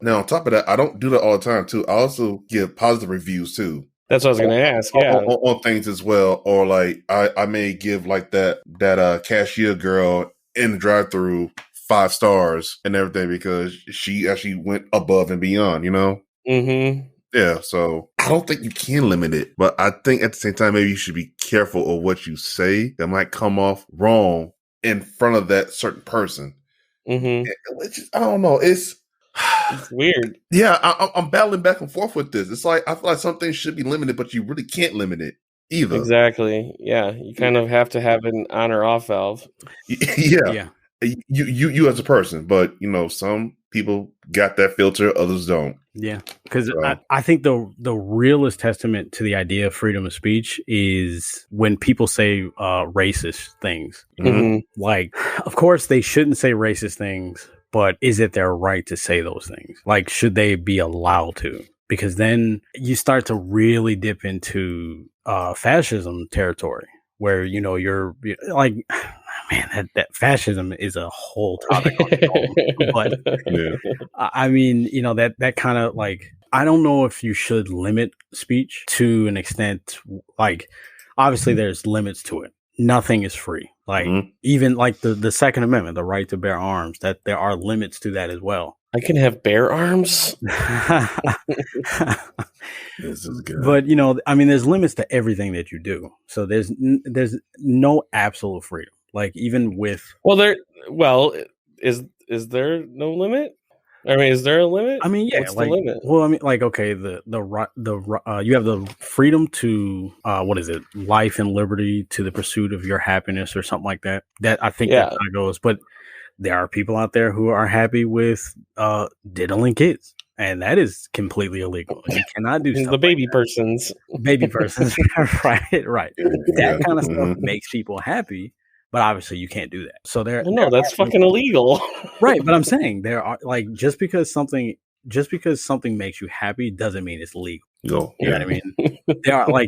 Now, on top of that, I don't do that all the time, too. I also give positive reviews, too. That's what I was going to ask. Yeah. On things as well. Or like, I may give like that cashier girl in the drive-thru 5 stars and everything because she actually went above and beyond, you know? Mm-hmm. Yeah, so I don't think you can limit it, but I think at the same time, maybe you should be careful of what you say that might come off wrong in front of that certain person. Mm-hmm. I don't know. It's weird. Yeah, I'm battling back and forth with this. It's like, I feel like some things should be limited, but you really can't limit it either. Exactly. Yeah, you kind of have to have an on or off valve. Yeah. You as a person, but you know, some people got that filter, others don't. Yeah, because I think the realest testament to the idea of freedom of speech is when people say racist things. Mm-hmm. Like, of course, they shouldn't say racist things, but is it their right to say those things? Like, should they be allowed to? Because then you start to really dip into fascism territory, where you know you're like. Man, that fascism is a whole topic on its own. But I mean, you know, that kind of like, I don't know if you should limit speech to an extent. Like, obviously there's limits to it. Nothing is free. Like even like the Second Amendment, the right to bear arms, that there are limits to that as well. I can have bear arms. This is good. But you know, I mean, there's limits to everything that you do. So there's no absolute freedom. Like even with is there no limit? I mean, is there a limit? I mean, yeah. What's like, the limit? Well, I mean, like, okay, you have the freedom to what is it? Life and liberty to the pursuit of your happiness or something like that. That I think that's how it goes. But there are people out there who are happy with diddling kids. And that is completely illegal. You cannot do stuff the baby like persons. Baby persons, right. That kind of stuff makes people happy. But obviously, you can't do that. So that's fucking illegal, right? But I'm saying there are like just because something makes you happy doesn't mean it's legal. No, you know what I mean?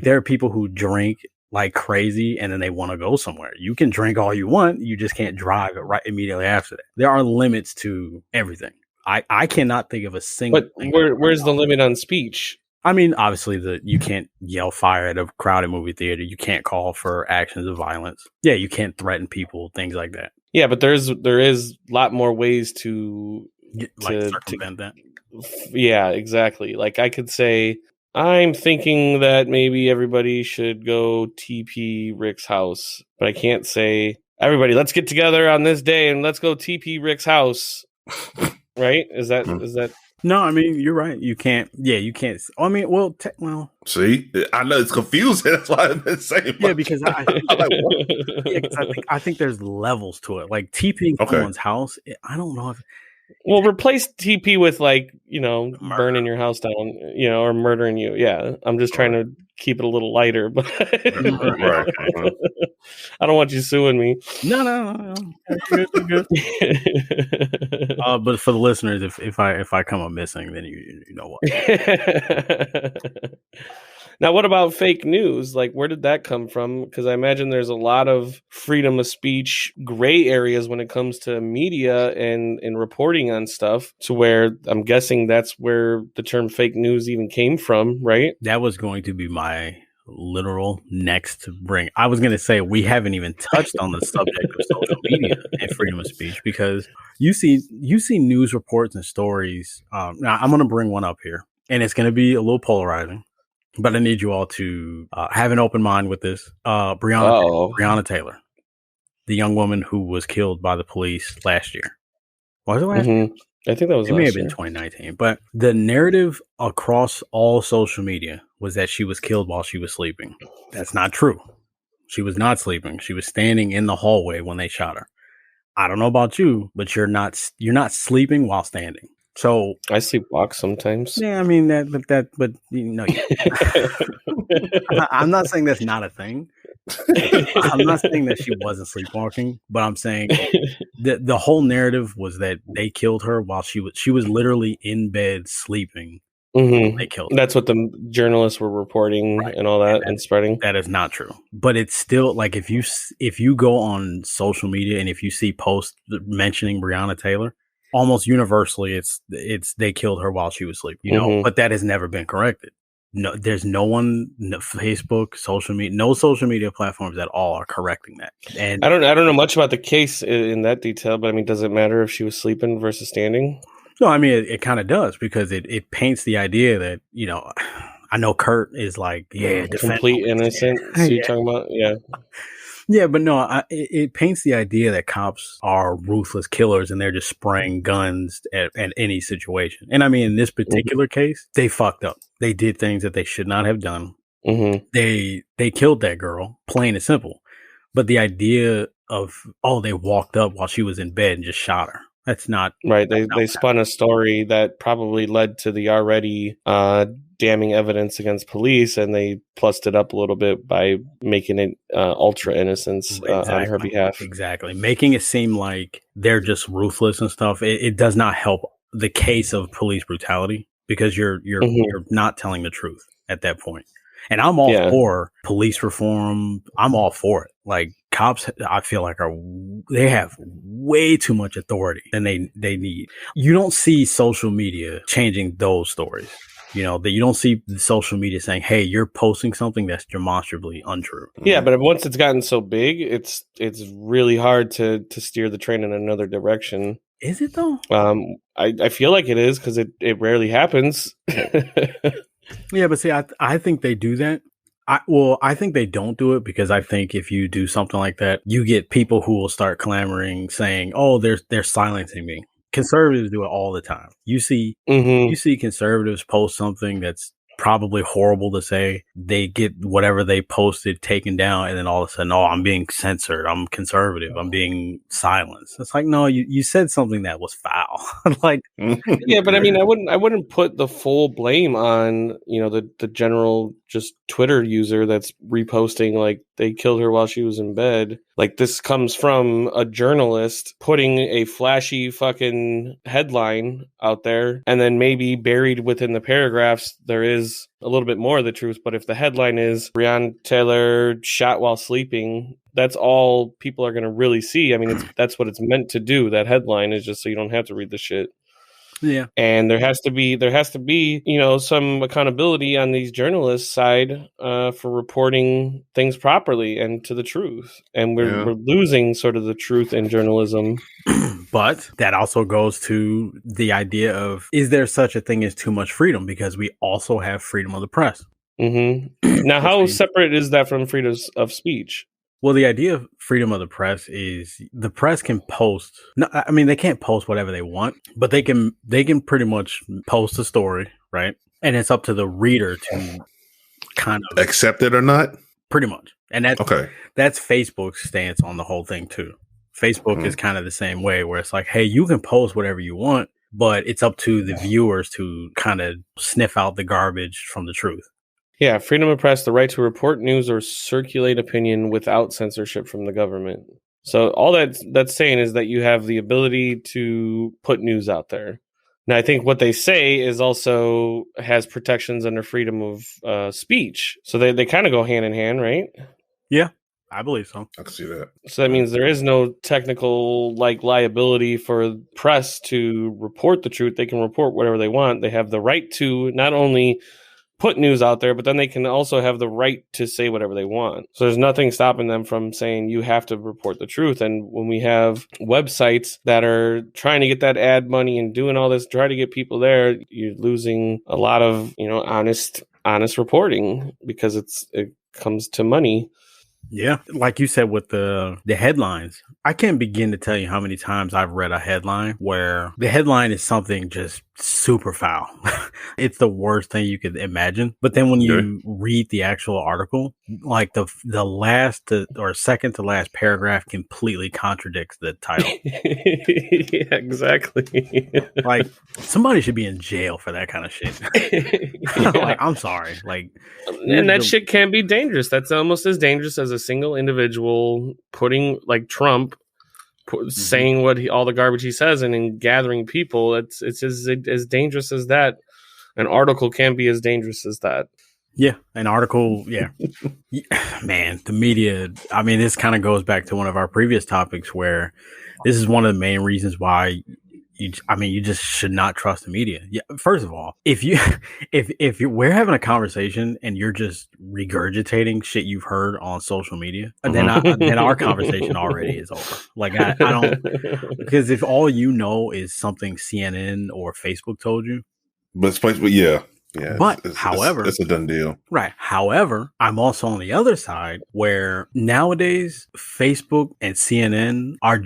There are people who drink like crazy and then they want to go somewhere. You can drink all you want, you just can't drive it right immediately after that. There are limits to everything. I cannot think of a single. But where's the limit on speech? I mean, obviously, you can't yell fire at a crowded movie theater. You can't call for actions of violence. Yeah, you can't threaten people, things like that. Yeah, but there is a lot more ways to circumvent that. Yeah, exactly. Like I could say, I'm thinking that maybe everybody should go TP Rick's house, but I can't say, everybody, let's get together on this day and let's go TP Rick's house. Right? Is that? No, I mean, you're right. You can't. Yeah, you can't. I mean, well. See, I know it's confusing. That's why I've been saying. Yeah, because I think there's levels to it. Like TPing someone's house. I don't know if. Well, replace TP with burning your house down, or murdering you. Yeah, I'm just trying to keep it a little lighter, but right. I don't want you suing me. No. You're good. But for the listeners, if I come up missing, then you know what. Now, what about fake news? Like, where did that come from? Because I imagine there's a lot of freedom of speech gray areas when it comes to media and reporting on stuff, to where I'm guessing that's where the term fake news even came from, right? That was going to be my literal next bring. I was going to say we haven't even touched on the subject of social media and freedom of speech, because you see news reports and stories. Now I'm going to bring one up here, and it's going to be a little polarizing, but I need you all to have an open mind with this. Breonna Taylor, the young woman who was killed by the police last year. Was it last year? I think that was it may have been 2019, but the narrative across all social media was that she was killed while she was sleeping. That's not true. She was not sleeping. She was standing in the hallway when they shot her. I don't know about you, but you're not sleeping while standing. So I sleepwalk sometimes. Yeah, I mean but you know, I'm not saying that's not a thing. I'm not saying that she wasn't sleepwalking, but I'm saying the whole narrative was that they killed her while she was literally in bed sleeping. They killed her. That's what the journalists were reporting, and all that, and spreading. That is not true. But it's still like, if you go on social media and if you see posts mentioning Breonna Taylor, almost universally it's they killed her while she was sleeping. You know, but that has never been corrected. No, there's no one, no Facebook, social media, no social media platforms at all are correcting that. And I don't know much about the case in that detail, but I mean, does it matter if she was sleeping versus standing? No, I mean, it kind of does, because it paints the idea that, you know, I know Kurt is like, complete innocent. So you're talking about, Yeah, but no, it paints the idea that cops are ruthless killers and they're just spraying guns at any situation. And I mean, in this particular case, they fucked up. They did things that they should not have done. They killed that girl, plain and simple. But the idea of, they walked up while she was in bed and just shot her. That's not right. They spun a story that probably led to the already damning evidence against police, and they plussed it up a little bit by making it ultra innocence on her behalf. Exactly. Making it seem like they're just ruthless and stuff. It does not help the case of police brutality, because you're not telling the truth at that point. And I'm all for police reform. I'm all for it. Like, cops, I feel like they have way too much authority than they need. You don't see social media changing those stories. You know, that you don't see social media saying, "Hey, you're posting something that's demonstrably untrue." Yeah, but once it's gotten so big, it's really hard to steer the train in another direction. Is it though? I feel like it is, because it rarely happens. Yeah, but see, I think they do that. I think they don't do it, because I think if you do something like that, you get people who will start clamoring, saying, "Oh, they're silencing me." Conservatives do it all the time. You see conservatives post something that's probably horrible to say. They get whatever they posted taken down, and then all of a sudden, I'm being censored. I'm conservative. I'm being silenced. It's like, no, you said something that was foul. Like, yeah, but I mean, I wouldn't put the full blame on, you know, the general just Twitter user that's reposting like they killed her while she was in bed. Like, this comes from a journalist putting a flashy fucking headline out there, and then maybe buried within the paragraphs there is a little bit more of the truth. But if the headline is Breonna Taylor shot while sleeping, that's all people are going to really see. I mean, that's what it's meant to do. That headline is just so you don't have to read the shit. Yeah. And there has to be, you know, some accountability on these journalists' side for reporting things properly and to the truth. And we're losing sort of the truth in journalism. But that also goes to the idea of, is there such a thing as too much freedom? Because we also have freedom of the press. Now, how separate is that from freedom of speech? Well, the idea of freedom of the press is the press can post. No, I mean, they can't post whatever they want, but they can pretty much post a story, right? And it's up to the reader to kind of accept it or not. Pretty much. And that's okay. That's Facebook's stance on the whole thing too. Facebook is kind of the same way, where it's like, hey, you can post whatever you want, but it's up to the viewers to kind of sniff out the garbage from the truth. Yeah, freedom of press, the right to report news or circulate opinion without censorship from the government. So all that's saying is that you have the ability to put news out there. Now, I think what they say is also has protections under freedom of speech. So they kind of go hand in hand, right? Yeah, I believe so. I can see that. So that means there is no technical liability for press to report the truth. They can report whatever they want. They have the right to not only put news out there, but then they can also have the right to say whatever they want. So there's nothing stopping them from saying you have to report the truth. And when we have websites that are trying to get that ad money and doing all this, try to get people there, you're losing a lot of, honest reporting because it comes to money. Yeah, like you said with the headlines, I can't begin to tell you how many times I've read a headline where the headline is something just super foul. It's the worst thing you could imagine. But then when you read the actual article, like the last or second to last paragraph completely contradicts the title. Yeah, exactly. Like somebody should be in jail for that kind of shit. Like, I'm sorry. Like, and that shit can be dangerous. That's almost as dangerous as a single individual putting Trump saying all the garbage he says and then gathering people. It's as dangerous as that. An article can be as dangerous as that. Yeah, an article. Yeah. Man, the media. I mean, this kind of goes back to one of our previous topics where this is one of the main reasons why you just should not trust the media. Yeah. First of all, if we're having a conversation and you're just regurgitating shit you've heard on social media, then our conversation already is over. Like I don't, because if all you know is something CNN or Facebook told you, but yeah. But however, it's a done deal. Right. However, I'm also on the other side where nowadays Facebook and CNN are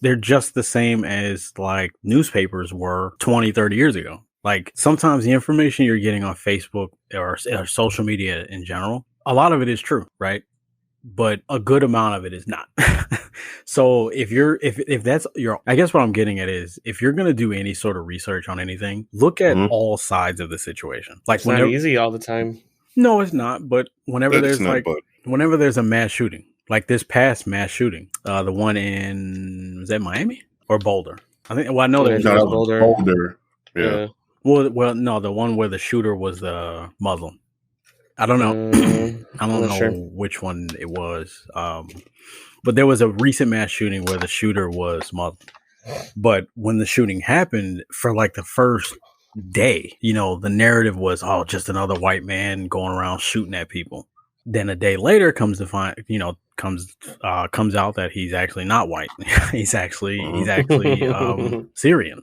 they're just the same as like newspapers were 20, 30 years ago. Like sometimes the information you're getting on Facebook or social media in general, a lot of it is true, right? But a good amount of it is not. So if that's I guess what I'm getting at is if you're going to do any sort of research on anything, look at all sides of the situation. Like it's not easy all the time. No, it's not. But whenever there's a mass shooting, like this past mass shooting, the one was that Miami or Boulder? I think. Well, I know there's Boulder. Yeah. Well, no, the one where the shooter was the Muslim. I don't know. I don't know which one it was. But there was a recent mass shooting where the shooter was Muslim. But when the shooting happened, for like the first day, the narrative was, oh, just another white man going around shooting at people. Then a day later comes out that he's actually not white. he's actually Syrian.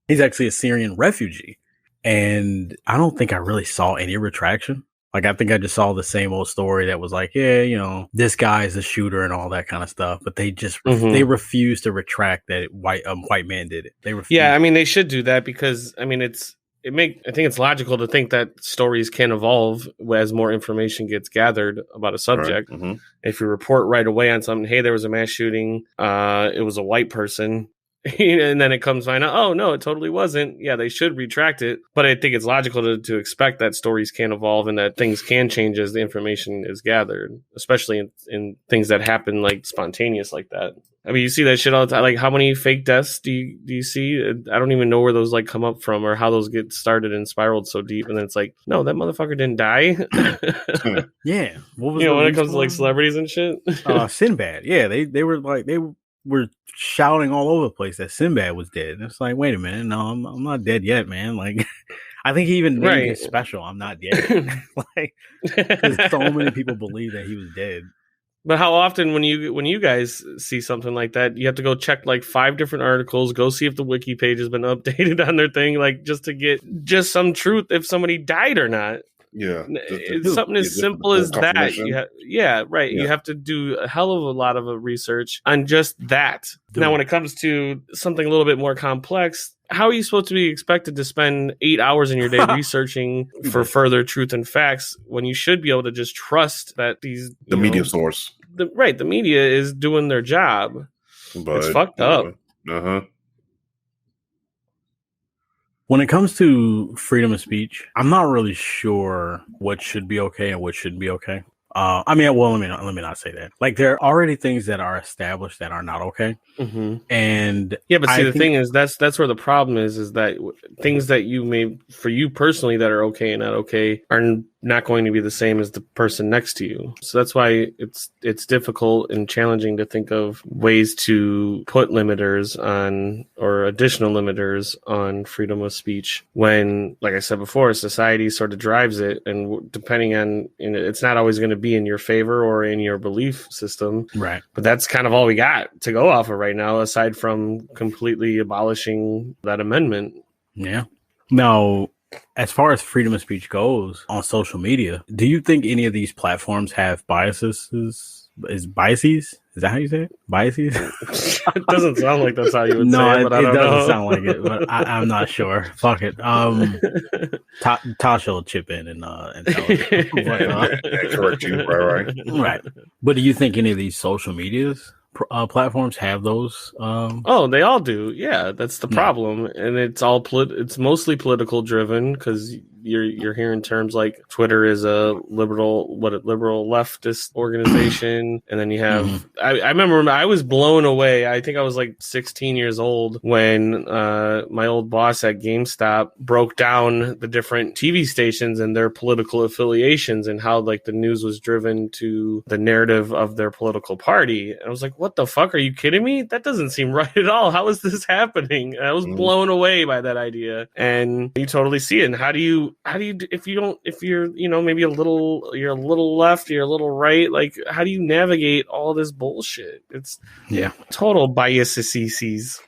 He's actually a Syrian refugee. And I don't think I really saw any retraction. Like, I think I just saw the same old story that was like, yeah, this guy is a shooter and all that kind of stuff. But they just, they refuse to retract that white man did it. They refuse. Yeah, I mean, they should do that because, I mean, I think it's logical to think that stories can evolve as more information gets gathered about a subject. Right. If you report right away on something, hey, there was a mass shooting, it was a white person, and then it comes find out, oh no, it totally wasn't. Yeah, they should retract it. But I think it's logical to expect that stories can evolve and that things can change as the information is gathered, especially in things that happen like spontaneous like that. I mean, you see that shit all the time. Like, how many fake deaths do you see? I don't even know where those come up from or how those get started and spiraled so deep. And then it's like, no, that motherfucker didn't die. Yeah, what was when it comes to celebrities and shit? Sinbad. Yeah, they were shouting all over the place that Sinbad was dead. And it's like, wait a minute, no, I'm not dead yet, man. Like, I think he even named his special, I'm not dead. Like, because so many people believe that he was dead. But how often when you guys see something like that, you have to go check 5 different articles, go see if the wiki page has been updated on their thing, just to get just some truth if somebody died or not. Yeah, it's something as simple as that. You have to do a hell of a lot of research on just that. Now, when it comes to something a little bit more complex, how are you supposed to be expected to spend 8 hours in your day researching for further truth and facts when you should be able to just trust that the media source, the media is doing their job? But it's fucked up. When it comes to freedom of speech, I'm not really sure what should be okay and what shouldn't be okay. I mean, well, let me not say that. Like, there are already things that are established that are not okay. Mm-hmm. And yeah, but see, the thing is, that's where the problem is that things that you may, for you personally, that are okay and not okay, are not going to be the same as the person next to you. So that's why it's difficult and challenging to think of ways to put limiters on, or additional limiters on, freedom of speech when, like I said before, society sort of drives it, and depending on, it's not always going to be in your favor or in your belief system, right? But that's kind of all we got to go off of right now, aside from completely abolishing that amendment. Yeah. Now, as far as freedom of speech goes on social media, do you think any of these platforms have biases? Is biases? Is that how you say it? Biases? It doesn't sound like that's how you would say it, but I don't know. No, it doesn't sound like it, but I'm not sure. Fuck it. Tasha will chip in and tell us. Correct you, right. Right. But do you think any of these social medias platforms have those? Oh, they all do. Yeah, that's the problem, and it's all it's mostly political driven, because you're hearing terms like Twitter is a liberal leftist organization, and then you have I remember I was blown away. I think I was like 16 years old when my old boss at GameStop broke down the different TV stations and their political affiliations, and how like the news was driven to the narrative of their political party. And I was like, what the fuck? Are you kidding me? That doesn't seem right at all. How is this happening? And I was blown away by that idea. And you totally see it. And how do you, if you're, maybe you're a little left, you're a little right, like, how do you navigate all this bullshit? It's total biases.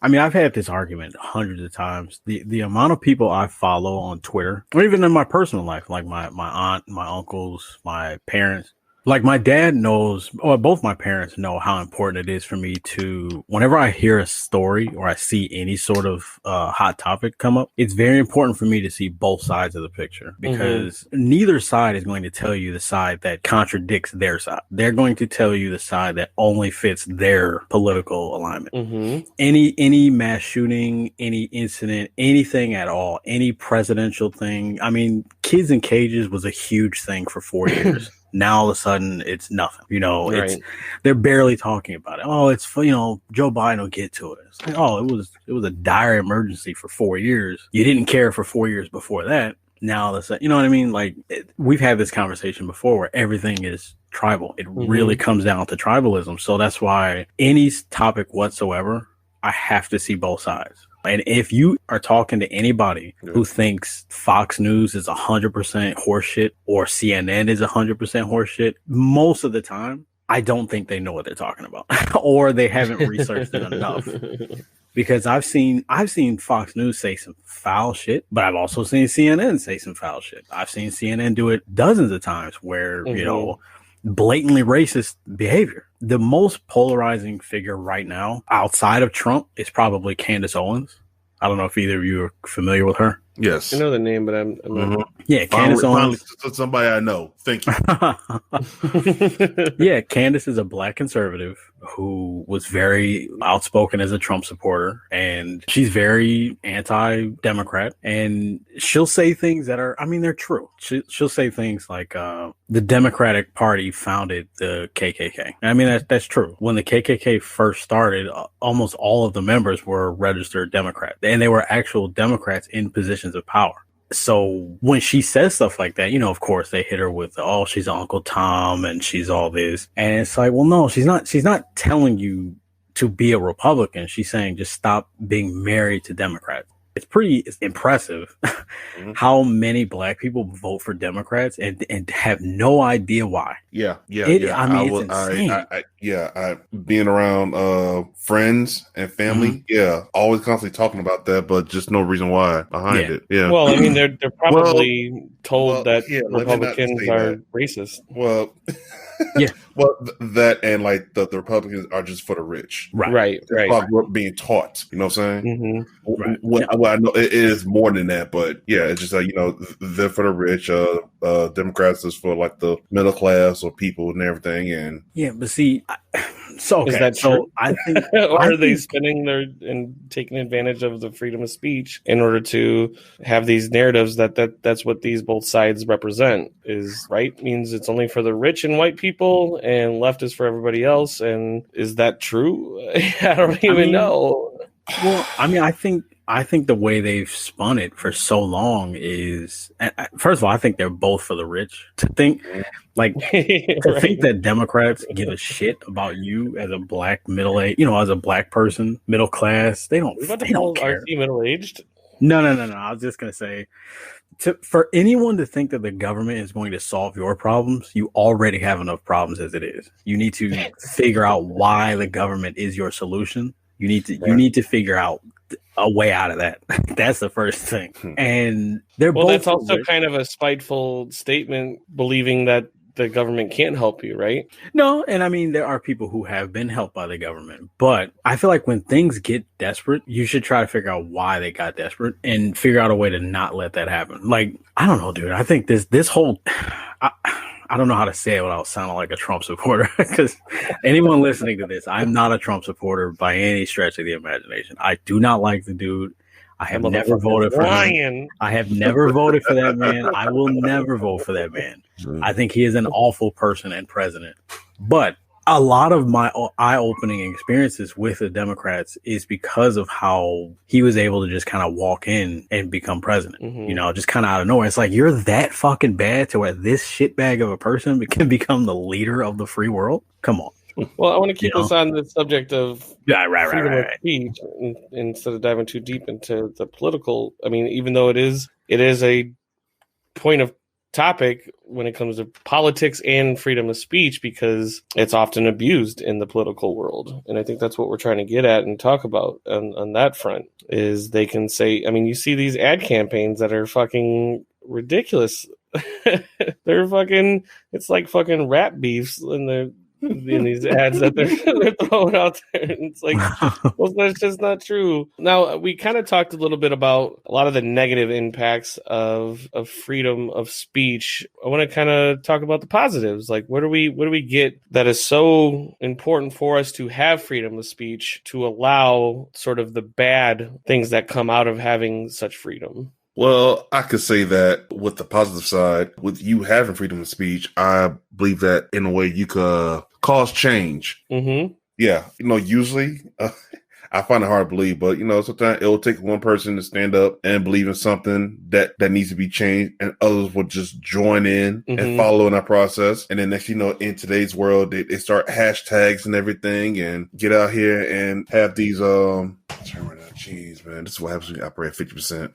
I mean, I've had this argument hundreds of times. The amount of people I follow on Twitter, or even in my personal life, like my aunt, my uncles, my parents, like my dad knows, or both my parents know how important it is for me to, whenever I hear a story or I see any sort of hot topic come up, it's very important for me to see both sides of the picture, because neither side is going to tell you the side that contradicts their side. They're going to tell you the side that only fits their political alignment. Any mass shooting, any incident, anything at all, any presidential thing. I mean, kids in cages was a huge thing for 4 years. Now all of a sudden it's nothing, they're barely talking about it. Oh, it's, Joe Biden will get to it. It's like, oh, it was a dire emergency for 4 years. You didn't care for 4 years before that. Now all of a sudden, you know what I mean? Like, we've had this conversation before where everything is tribal. It really comes down to tribalism. So that's why any topic whatsoever, I have to see both sides. And if you are talking to anybody who thinks Fox News is 100% horseshit or CNN is 100% horseshit, most of the time, I don't think they know what they're talking about or they haven't researched it enough. Because I've seen Fox News say some foul shit, but I've also seen CNN say some foul shit. I've seen CNN do it dozens of times where, blatantly racist behavior. The most polarizing figure right now outside of Trump is probably Candace Owens. I don't know if either of you are familiar with her. Yes. I know the name, but I'm not. Yeah, Candace Owens. Somebody I know. Thank you. Yeah, Candace is a black conservative who was very outspoken as a Trump supporter, and she's very anti-Democrat, and she'll say things that are, I mean, they're true. She'll say things like, the Democratic Party founded the KKK. I mean, that's true. When the KKK first started, almost all of the members were registered Democrats, and they were actual Democrats in positions of power. So when she says stuff like that, of course they hit her with, oh, she's Uncle Tom and she's all this. And it's like, well, no, she's not telling you to be a Republican. She's saying just stop being married to Democrats. It's pretty impressive how many black people vote for Democrats and have no idea why. Yeah. I mean, it's insane. I being around friends and family, always constantly talking about that, but just no reason why behind it. Yeah. Well, I mean, they're probably told that Republicans are racist. Well, well, that and like the Republicans are just for the rich, right. We're being taught, you know what I'm saying? Well, I know it is more than that, but yeah, it's just like, they're for the rich. Democrats is for like the middle class or people and everything. And yeah, but see, So Is okay, that so true? I think, Or I are they think spinning their and taking advantage of the freedom of speech in order to have these narratives that's what these both sides represent? Is right means it's only for the rich and white people, and left is for everybody else. And is that true? I don't I even mean, know. well, I mean, I think the way they've spun it for so long is, first of all, I think they're both for the rich. To think like to Right. think that Democrats give a shit about you as a black middle age, you know, as a black person, middle class, they don't We're about to they don't call care. RC middle aged. No. I was just gonna say, for anyone to think that the government is going to solve your problems, you already have enough problems as it is. You need to figure out why the government is your solution. You need to figure out a way out of that. That's the first thing. And they're Well, both that's for also rich. kind of a spiteful statement, believing that the government can't help you, right? No, and I mean there are people who have been helped by the government, but I feel like when things get desperate, you should try to figure out why they got desperate and figure out a way to not let that happen. Like, I don't know, dude. I think this whole I don't know how to say it without sounding like a Trump supporter, because anyone listening to this, I'm not a Trump supporter by any stretch of the imagination. I do not like the dude. I have never voted for him. Lying. I have never voted for that man. I will never vote for that man. I think he is an awful person and president. But a lot of my eye-opening experiences with the Democrats is because of how he was able to just kind of walk in and become president. Mhm. You know, just kind of out of nowhere. It's like, you're that fucking bad to where this shitbag of a person can become the leader of the free world? Come on. Well, I want to keep You us on the subject of freedom of Right. speech instead of diving too deep into the political. I mean, even though it is a point of topic when it comes to politics and freedom of speech, because it's often abused in the political world. And I think that's what we're trying to get at and talk about on that front, is they can say, I mean, you see these ad campaigns that are fucking ridiculous. They're fucking, it's like fucking rap beefs in these ads that they're throwing out there. And it's like, well, that's just not true. Now, we kind of talked a little bit about a lot of the negative impacts of freedom of speech. I want to kind of talk about the positives. Like, what do we get that is so important for us to have freedom of speech to allow sort of the bad things that come out of having such freedom? Well, I could say that with the positive side, with you having freedom of speech, I believe that in a way you could cause change. Mm-hmm. Yeah. Usually I find it hard to believe, but sometimes it'll take one person to stand up and believe in something that needs to be changed, and others will just join in and follow in that process. And then next, in today's world, they start hashtags and everything and get out here and have these, jeez, man, this is what happens when you operate 50%.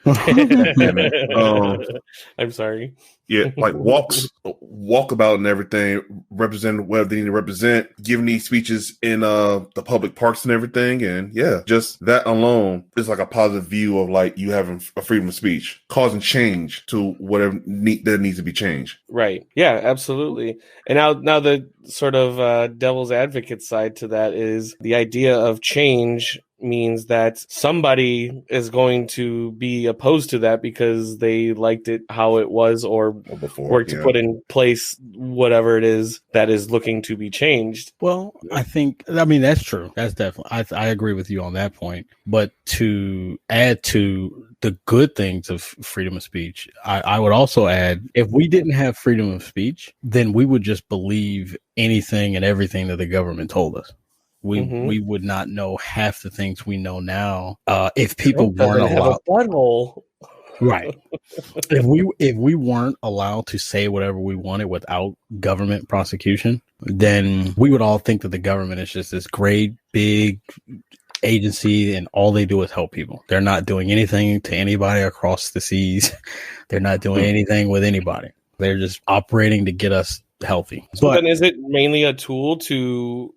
I'm sorry. Yeah, like walkabout and everything, representing whatever they need to represent, giving these speeches in the public parks and everything. And yeah, just that alone is like a positive view of like you having a freedom of speech, causing change to whatever that needs to be changed. Right. Yeah, absolutely. And now the sort of devil's advocate side to that is the idea of change means that somebody is going to be opposed to that because they liked it how it was or work to put in place whatever it is that is looking to be changed. Well, I mean, that's true. That's definitely, I agree with you on that point. But to add to the good things of freedom of speech, I would also add, if we didn't have freedom of speech, then we would just believe anything and everything that the government told us. We would not know half the things we know now if people weren't allowed. Have a butthole. Right. If we weren't allowed to say whatever we wanted without government prosecution, then we would all think that the government is just this great big agency and all they do is help people. They're not doing anything to anybody across the seas. They're not doing anything with anybody. They're just operating to get us healthy. So then is it mainly a tool to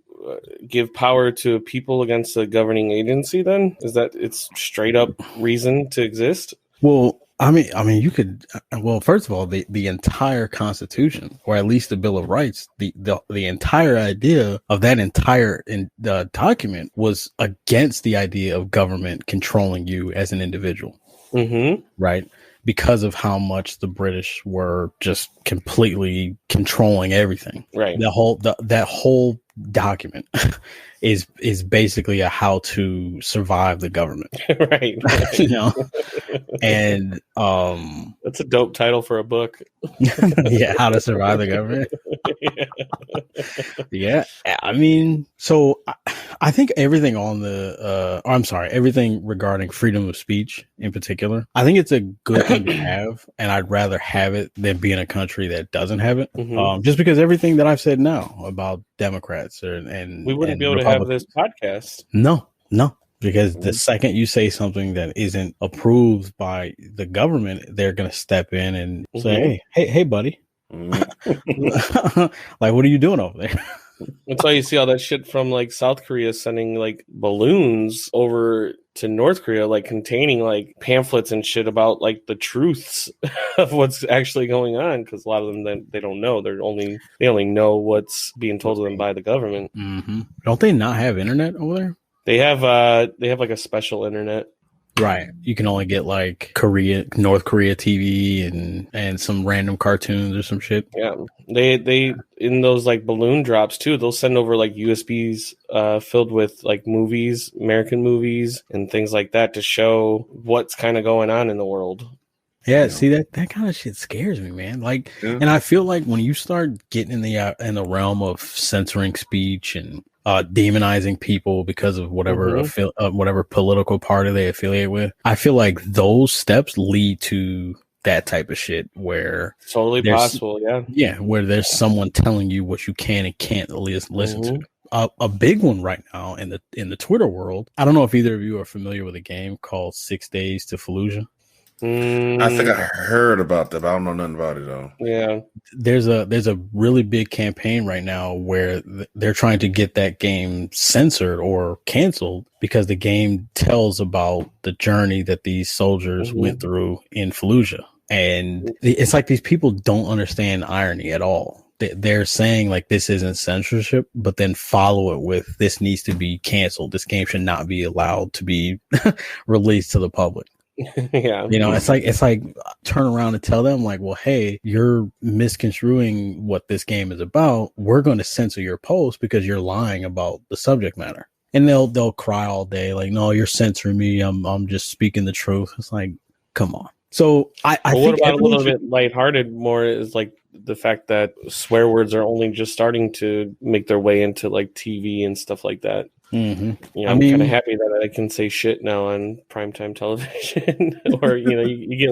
give power to people against a governing agency then? Is that its straight up reason to exist? Well, I mean, you could. Well, first of all, the entire Constitution, or at least the Bill of Rights, the entire idea of that entire document was against the idea of government controlling you as an individual. Mm-hmm. Right. because of how much the British were just completely controlling everything. Right. That whole document is basically a how to survive the government. right. You know? And that's a dope title for a book. yeah, how to survive the government. Yeah, I mean, so I think everything on everything regarding freedom of speech in particular, I think it's a good thing to have, and I'd rather have it than be in a country that doesn't have it. Just because everything that I've said now about Democrats and we wouldn't and be able to have this podcast. No. Because the second you say something that isn't approved by the government, they're going to step in and say, hey, buddy. Like, what are you doing over there? That's why you see all that shit from like South Korea sending like balloons over to North Korea, like containing like pamphlets and shit about like the truths of what's actually going on. Because a lot of them, they don't know. They only know what's being told to them by the government. Don't they not have internet over there? They have like a special internet. Right. You can only get like North Korea TV and some random cartoons or some shit. Yeah. They in those like balloon drops too, they'll send over like USBs filled with like movies, American movies and things like that to show what's kind of going on in the world. Yeah, see that kind of shit scares me, man. Like, and I feel like when you start getting in the realm of censoring speech and demonizing people because of whatever whatever political party they affiliate with, I feel like those steps lead to that type of shit where totally possible, where there's someone telling you what you can and can't listen to. A big one right now in the Twitter world. I don't know if either of you are familiar with a game called 6 Days to Fallujah. I think I heard about that, but I don't know nothing about it though. Yeah. There's a really big campaign right now where they're trying to get that game censored or canceled because the game tells about the journey that these soldiers went through in Fallujah. And it's like these people don't understand irony at all. They're saying like this isn't censorship, but then follow it with this needs to be canceled. This game should not be allowed to be released to the public. Yeah. You know, it's like turn around and tell them like, well, hey, you're misconstruing what this game is about. We're going to censor your post because you're lying about the subject matter. And they'll cry all day like, no, you're censoring me. I'm just speaking the truth. It's like, come on. So I think what about a little bit lighthearted more is like the fact that swear words are only just starting to make their way into like TV and stuff like that. You know, I'm kind of happy that I can say shit now on primetime television, or you know, you get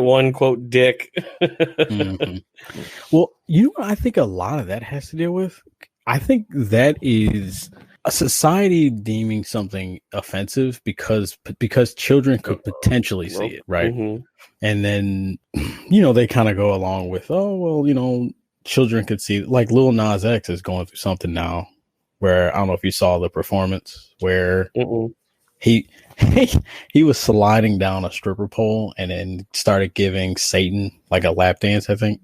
one quote dick. Well, you know what I think a lot of that has to deal with? I think that is a society deeming something offensive because children could potentially see it, right? And then, you know, they kind of go along with, oh, well, you know, children could see, like Lil Nas X is going through something now where I don't know if you saw the performance where he was sliding down a stripper pole and then started giving Satan like a lap dance, I think.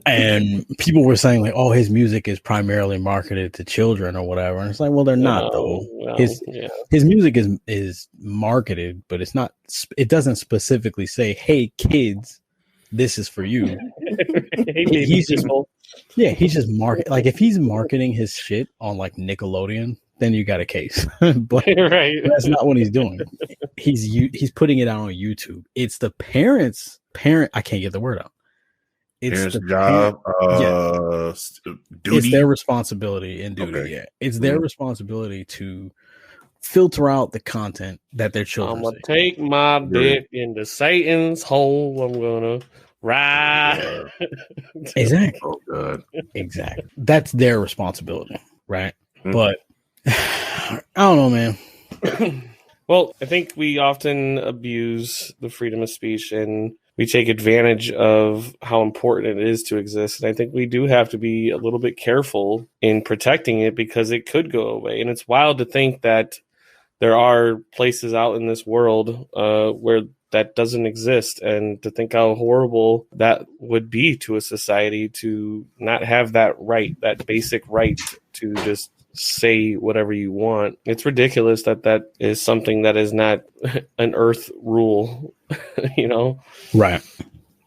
And people were saying like, oh, his music is primarily marketed to children or whatever. And it's like, well, they're not though. His music is marketed, but it's not, it doesn't specifically say, hey kids, this is for you. He's just market, like if he's marketing his shit on like Nickelodeon, then you got a case. But that's not what he's doing. He's putting it out on YouTube. It's the parent, I can't get the word out. It's the job, duty. It's their responsibility and duty. Okay. Yeah, it's their responsibility to filter out the content that their children. I'm gonna take my dick into Satan's hole. I'm gonna ride. Exactly. Oh God. Exactly. That's their responsibility, right? But I don't know, man. Well, I think we often abuse the freedom of speech and we take advantage of how important it is to exist. And I think we do have to be a little bit careful in protecting it because it could go away. And it's wild to think that there are places out in this world where that doesn't exist. And to think how horrible that would be to a society to not have that right, that basic right to just say whatever you want. It's ridiculous that is something that is not an earth rule, you know? Right.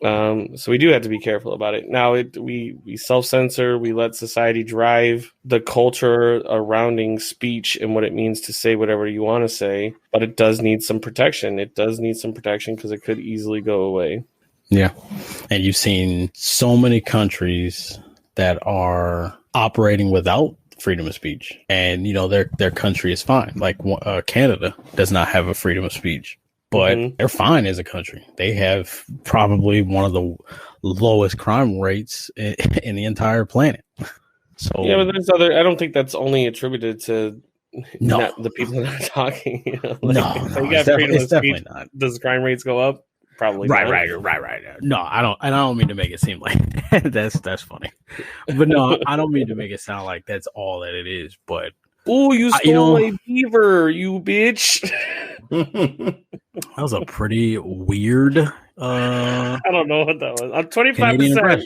So we do have to be careful about it. Now, we self-censor, we let society drive the culture surrounding speech and what it means to say whatever you want to say, but it does need some protection. It does need some protection because it could easily go away. Yeah. And you've seen so many countries that are operating without freedom of speech. And, you know, their country is fine. Like Canada does not have a freedom of speech, but they're fine as a country. They have probably one of the lowest crime rates in the entire planet. So yeah, but there's I don't think that's only attributed to not the people that are talking. You know? No, you got freedom of speech, not. Does crime rates go up? Probably right. not. No, I don't mean to make it seem like that's funny, but no, I don't mean to make it sound like that's all that it is. But oh, you stole my beaver, you bitch! That was a pretty weird. I don't know what that was. I'm 25%.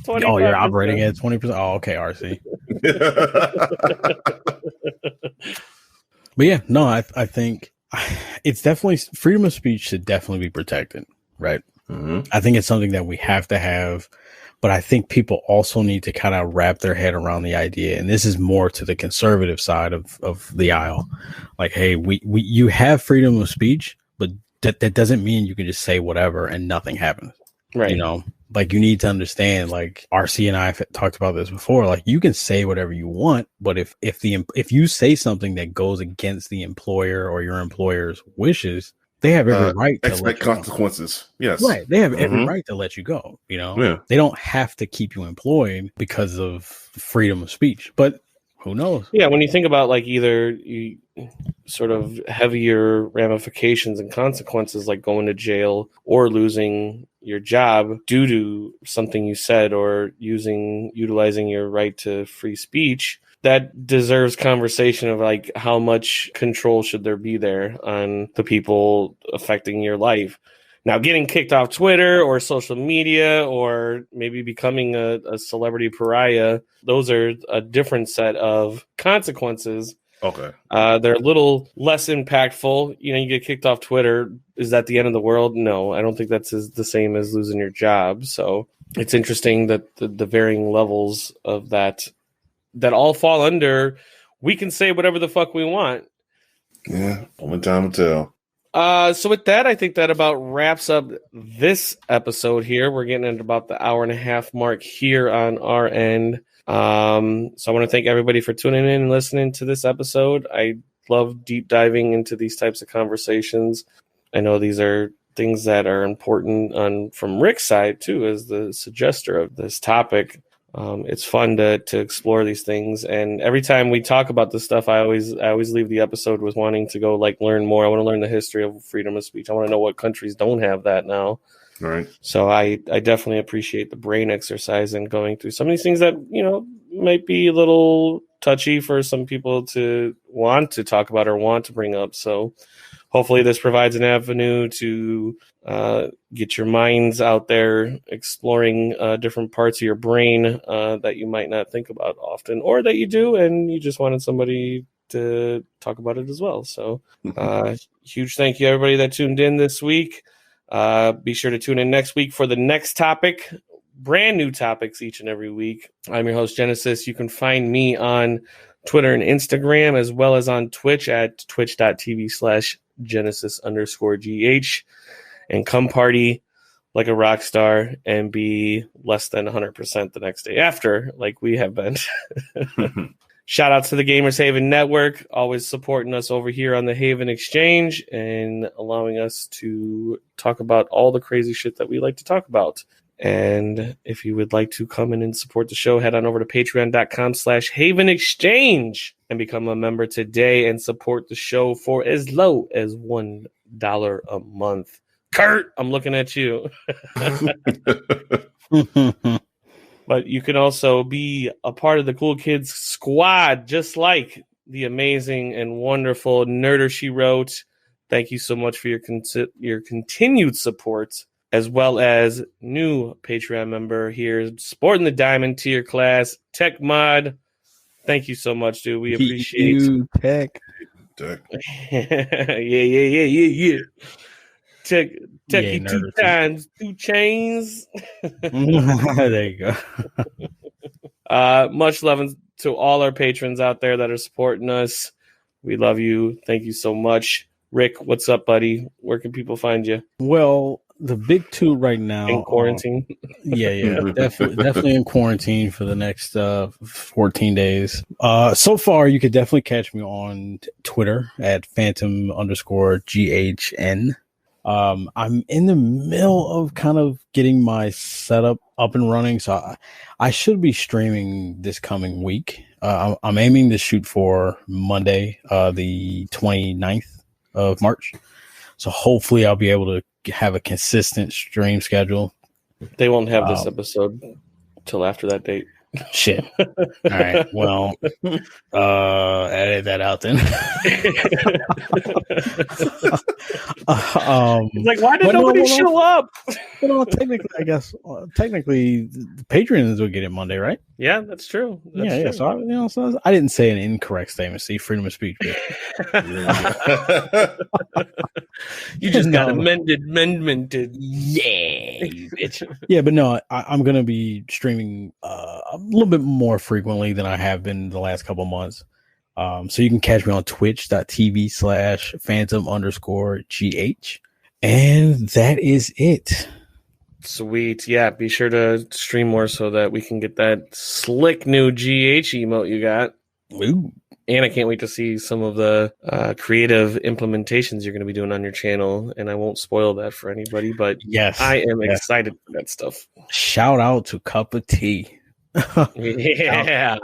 Oh, you're operating at 20%. Oh, okay, RC. But yeah, no, I think it's definitely freedom of speech should definitely be protected, right? Mm-hmm. I think it's something that we have to have, but I think people also need to kind of wrap their head around the idea, and this is more to the conservative side of the aisle. Like, hey, you have freedom of speech, but that doesn't mean you can just say whatever and nothing happens, right? You know. Like, you need to understand, like RC and I have talked about this before, like you can say whatever you want, but if you say something that goes against the employer or your employer's wishes, they have every right to expect consequences. Yes. Right. They have every right to let you go. You know, yeah. They don't have to keep you employed because of freedom of speech, but who knows? Yeah. When you think about like either you sort of heavier ramifications and consequences, like going to jail or losing your job due to something you said or utilizing your right to free speech, that deserves conversation of like how much control should there be there on the people affecting your life. Now, getting kicked off Twitter or social media or maybe becoming a celebrity pariah, those are a different set of consequences. Okay. They're a little less impactful. You know, you get kicked off Twitter. Is that the end of the world? No, I don't think that's the same as losing your job. So it's interesting that the varying levels of that all fall under, we can say whatever the fuck we want. Yeah, only time will tell. So with that, I think that about wraps up this episode here. We're getting at about the hour and a half mark here on our end. So I want to thank everybody for tuning in and listening to this episode. I love deep diving into these types of conversations. I know these are things that are important from Rick's side too, as the suggester of this topic. It's fun to explore these things, and every time we talk about this stuff, I always leave the episode with wanting to go like learn more. I want to learn the history of freedom of speech. I want to know what countries don't have that now. Right. So I definitely appreciate the brain exercise and going through some of these things that, you know, might be a little touchy for some people to want to talk about or want to bring up. So hopefully this provides an avenue to get your minds out there exploring different parts of your brain that you might not think about often, or that you do and you just wanted somebody to talk about it as well. So huge thank you everybody that tuned in this week. Be sure to tune in next week for the next topic. Brand new topics each and every week. I'm your host, Genesis. You can find me on Twitter and Instagram, as well as on Twitch at twitch.tv/Genesis_GH. And come party like a rock star and be less than 100% the next day after, like we have been. Shout out to the Gamers Haven Network, always supporting us over here on the Haven Exchange and allowing us to talk about all the crazy shit that we like to talk about. And if you would like to come in and support the show, head on over to patreon.com/Haven Exchange and become a member today and support the show for as low as $1 a month. Kurt, I'm looking at you. But you can also be a part of the Cool Kids squad, just like the amazing and wonderful Nerder She Wrote. Thank you so much for your continued support, as well as new Patreon member here, sporting the diamond tier class, TechmodTV. Thank you so much, dude. We appreciate you, Tech. yeah. Techie Yay, 2 nerds. times, 2 chains. There you go. Much love to all our patrons out there that are supporting us. We love you. Thank you so much. Rick, what's up, buddy? Where can people find you? Well, the big two right now. In quarantine? Yeah, definitely in quarantine for the next 14 days. So far, you could definitely catch me on Twitter at Phantom_GHN. I'm in the middle of kind of getting my setup up and running, so I should be streaming this coming week. I'm aiming to shoot for Monday, the 29th of March. So hopefully I'll be able to have a consistent stream schedule. They won't have this episode till after that date. Shit. All right. Well, edit that out then. It's like, why did nobody show up? Well, technically, I guess the patrons will get it Monday, right? Yeah, that's true. Yeah. So I didn't say an incorrect statement. See, freedom of speech. You just got amendmented. Yeah, you bitch. Yeah, but no, I'm going to be streaming a little bit more frequently than I have been the last couple months. So you can catch me on twitch.tv/phantom_GH. And that is it. Sweet. Yeah, be sure to stream more so that we can get that slick new GH emote you got. Ooh. And I can't wait to see some of the creative implementations you're going to be doing on your channel. And I won't spoil that for anybody, but yes, I am excited for that stuff. Shout out to Cup of Tea. Yeah.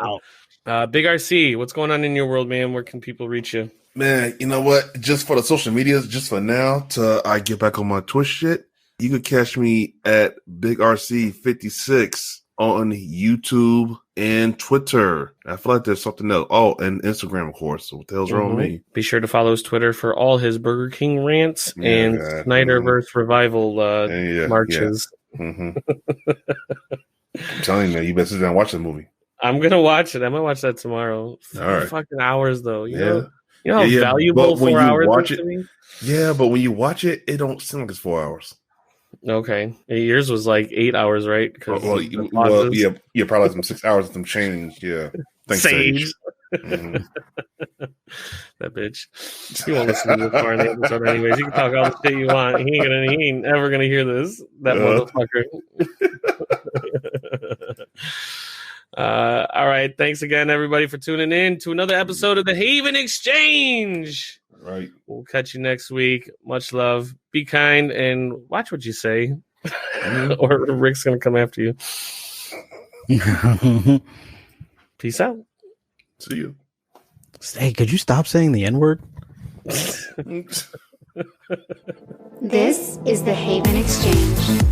Big RC, what's going on in your world, man? Where can people reach you? Man, you know what? Just for the social medias, just for now, till I get back on my Twitch shit, you can catch me at Big RC56 on YouTube and Twitter. I feel like there's something else. Oh, and Instagram, of course. So what the hell's wrong with me? Be sure to follow his Twitter for all his Burger King rants and Snyderverse revival marches. Yeah. Mm-hmm. I'm telling you, man, you better sit down and watch the movie. I'm gonna watch it. I'm gonna watch that tomorrow. All right. Fucking hours though. You know how valuable 4 hours is to me? Yeah, but when you watch it, it don't seem like it's 4 hours. Okay. Yours was like 8 hours, right? Yeah, probably some 6 hours and some change. Yeah. Thanks, Sage. Mm-hmm. That bitch. You won't listen to this far in the episode anyways. You can talk all the shit you want. He ain't ever gonna hear this. That motherfucker. All right. Thanks again, everybody, for tuning in to another episode of the Haven Exchange. Right. We'll catch you next week. Much love. Be kind and watch what you say. Or Rick's gonna come after you. Peace out. See you. Hey, could you stop saying the N-word? This is the Haven Exchange.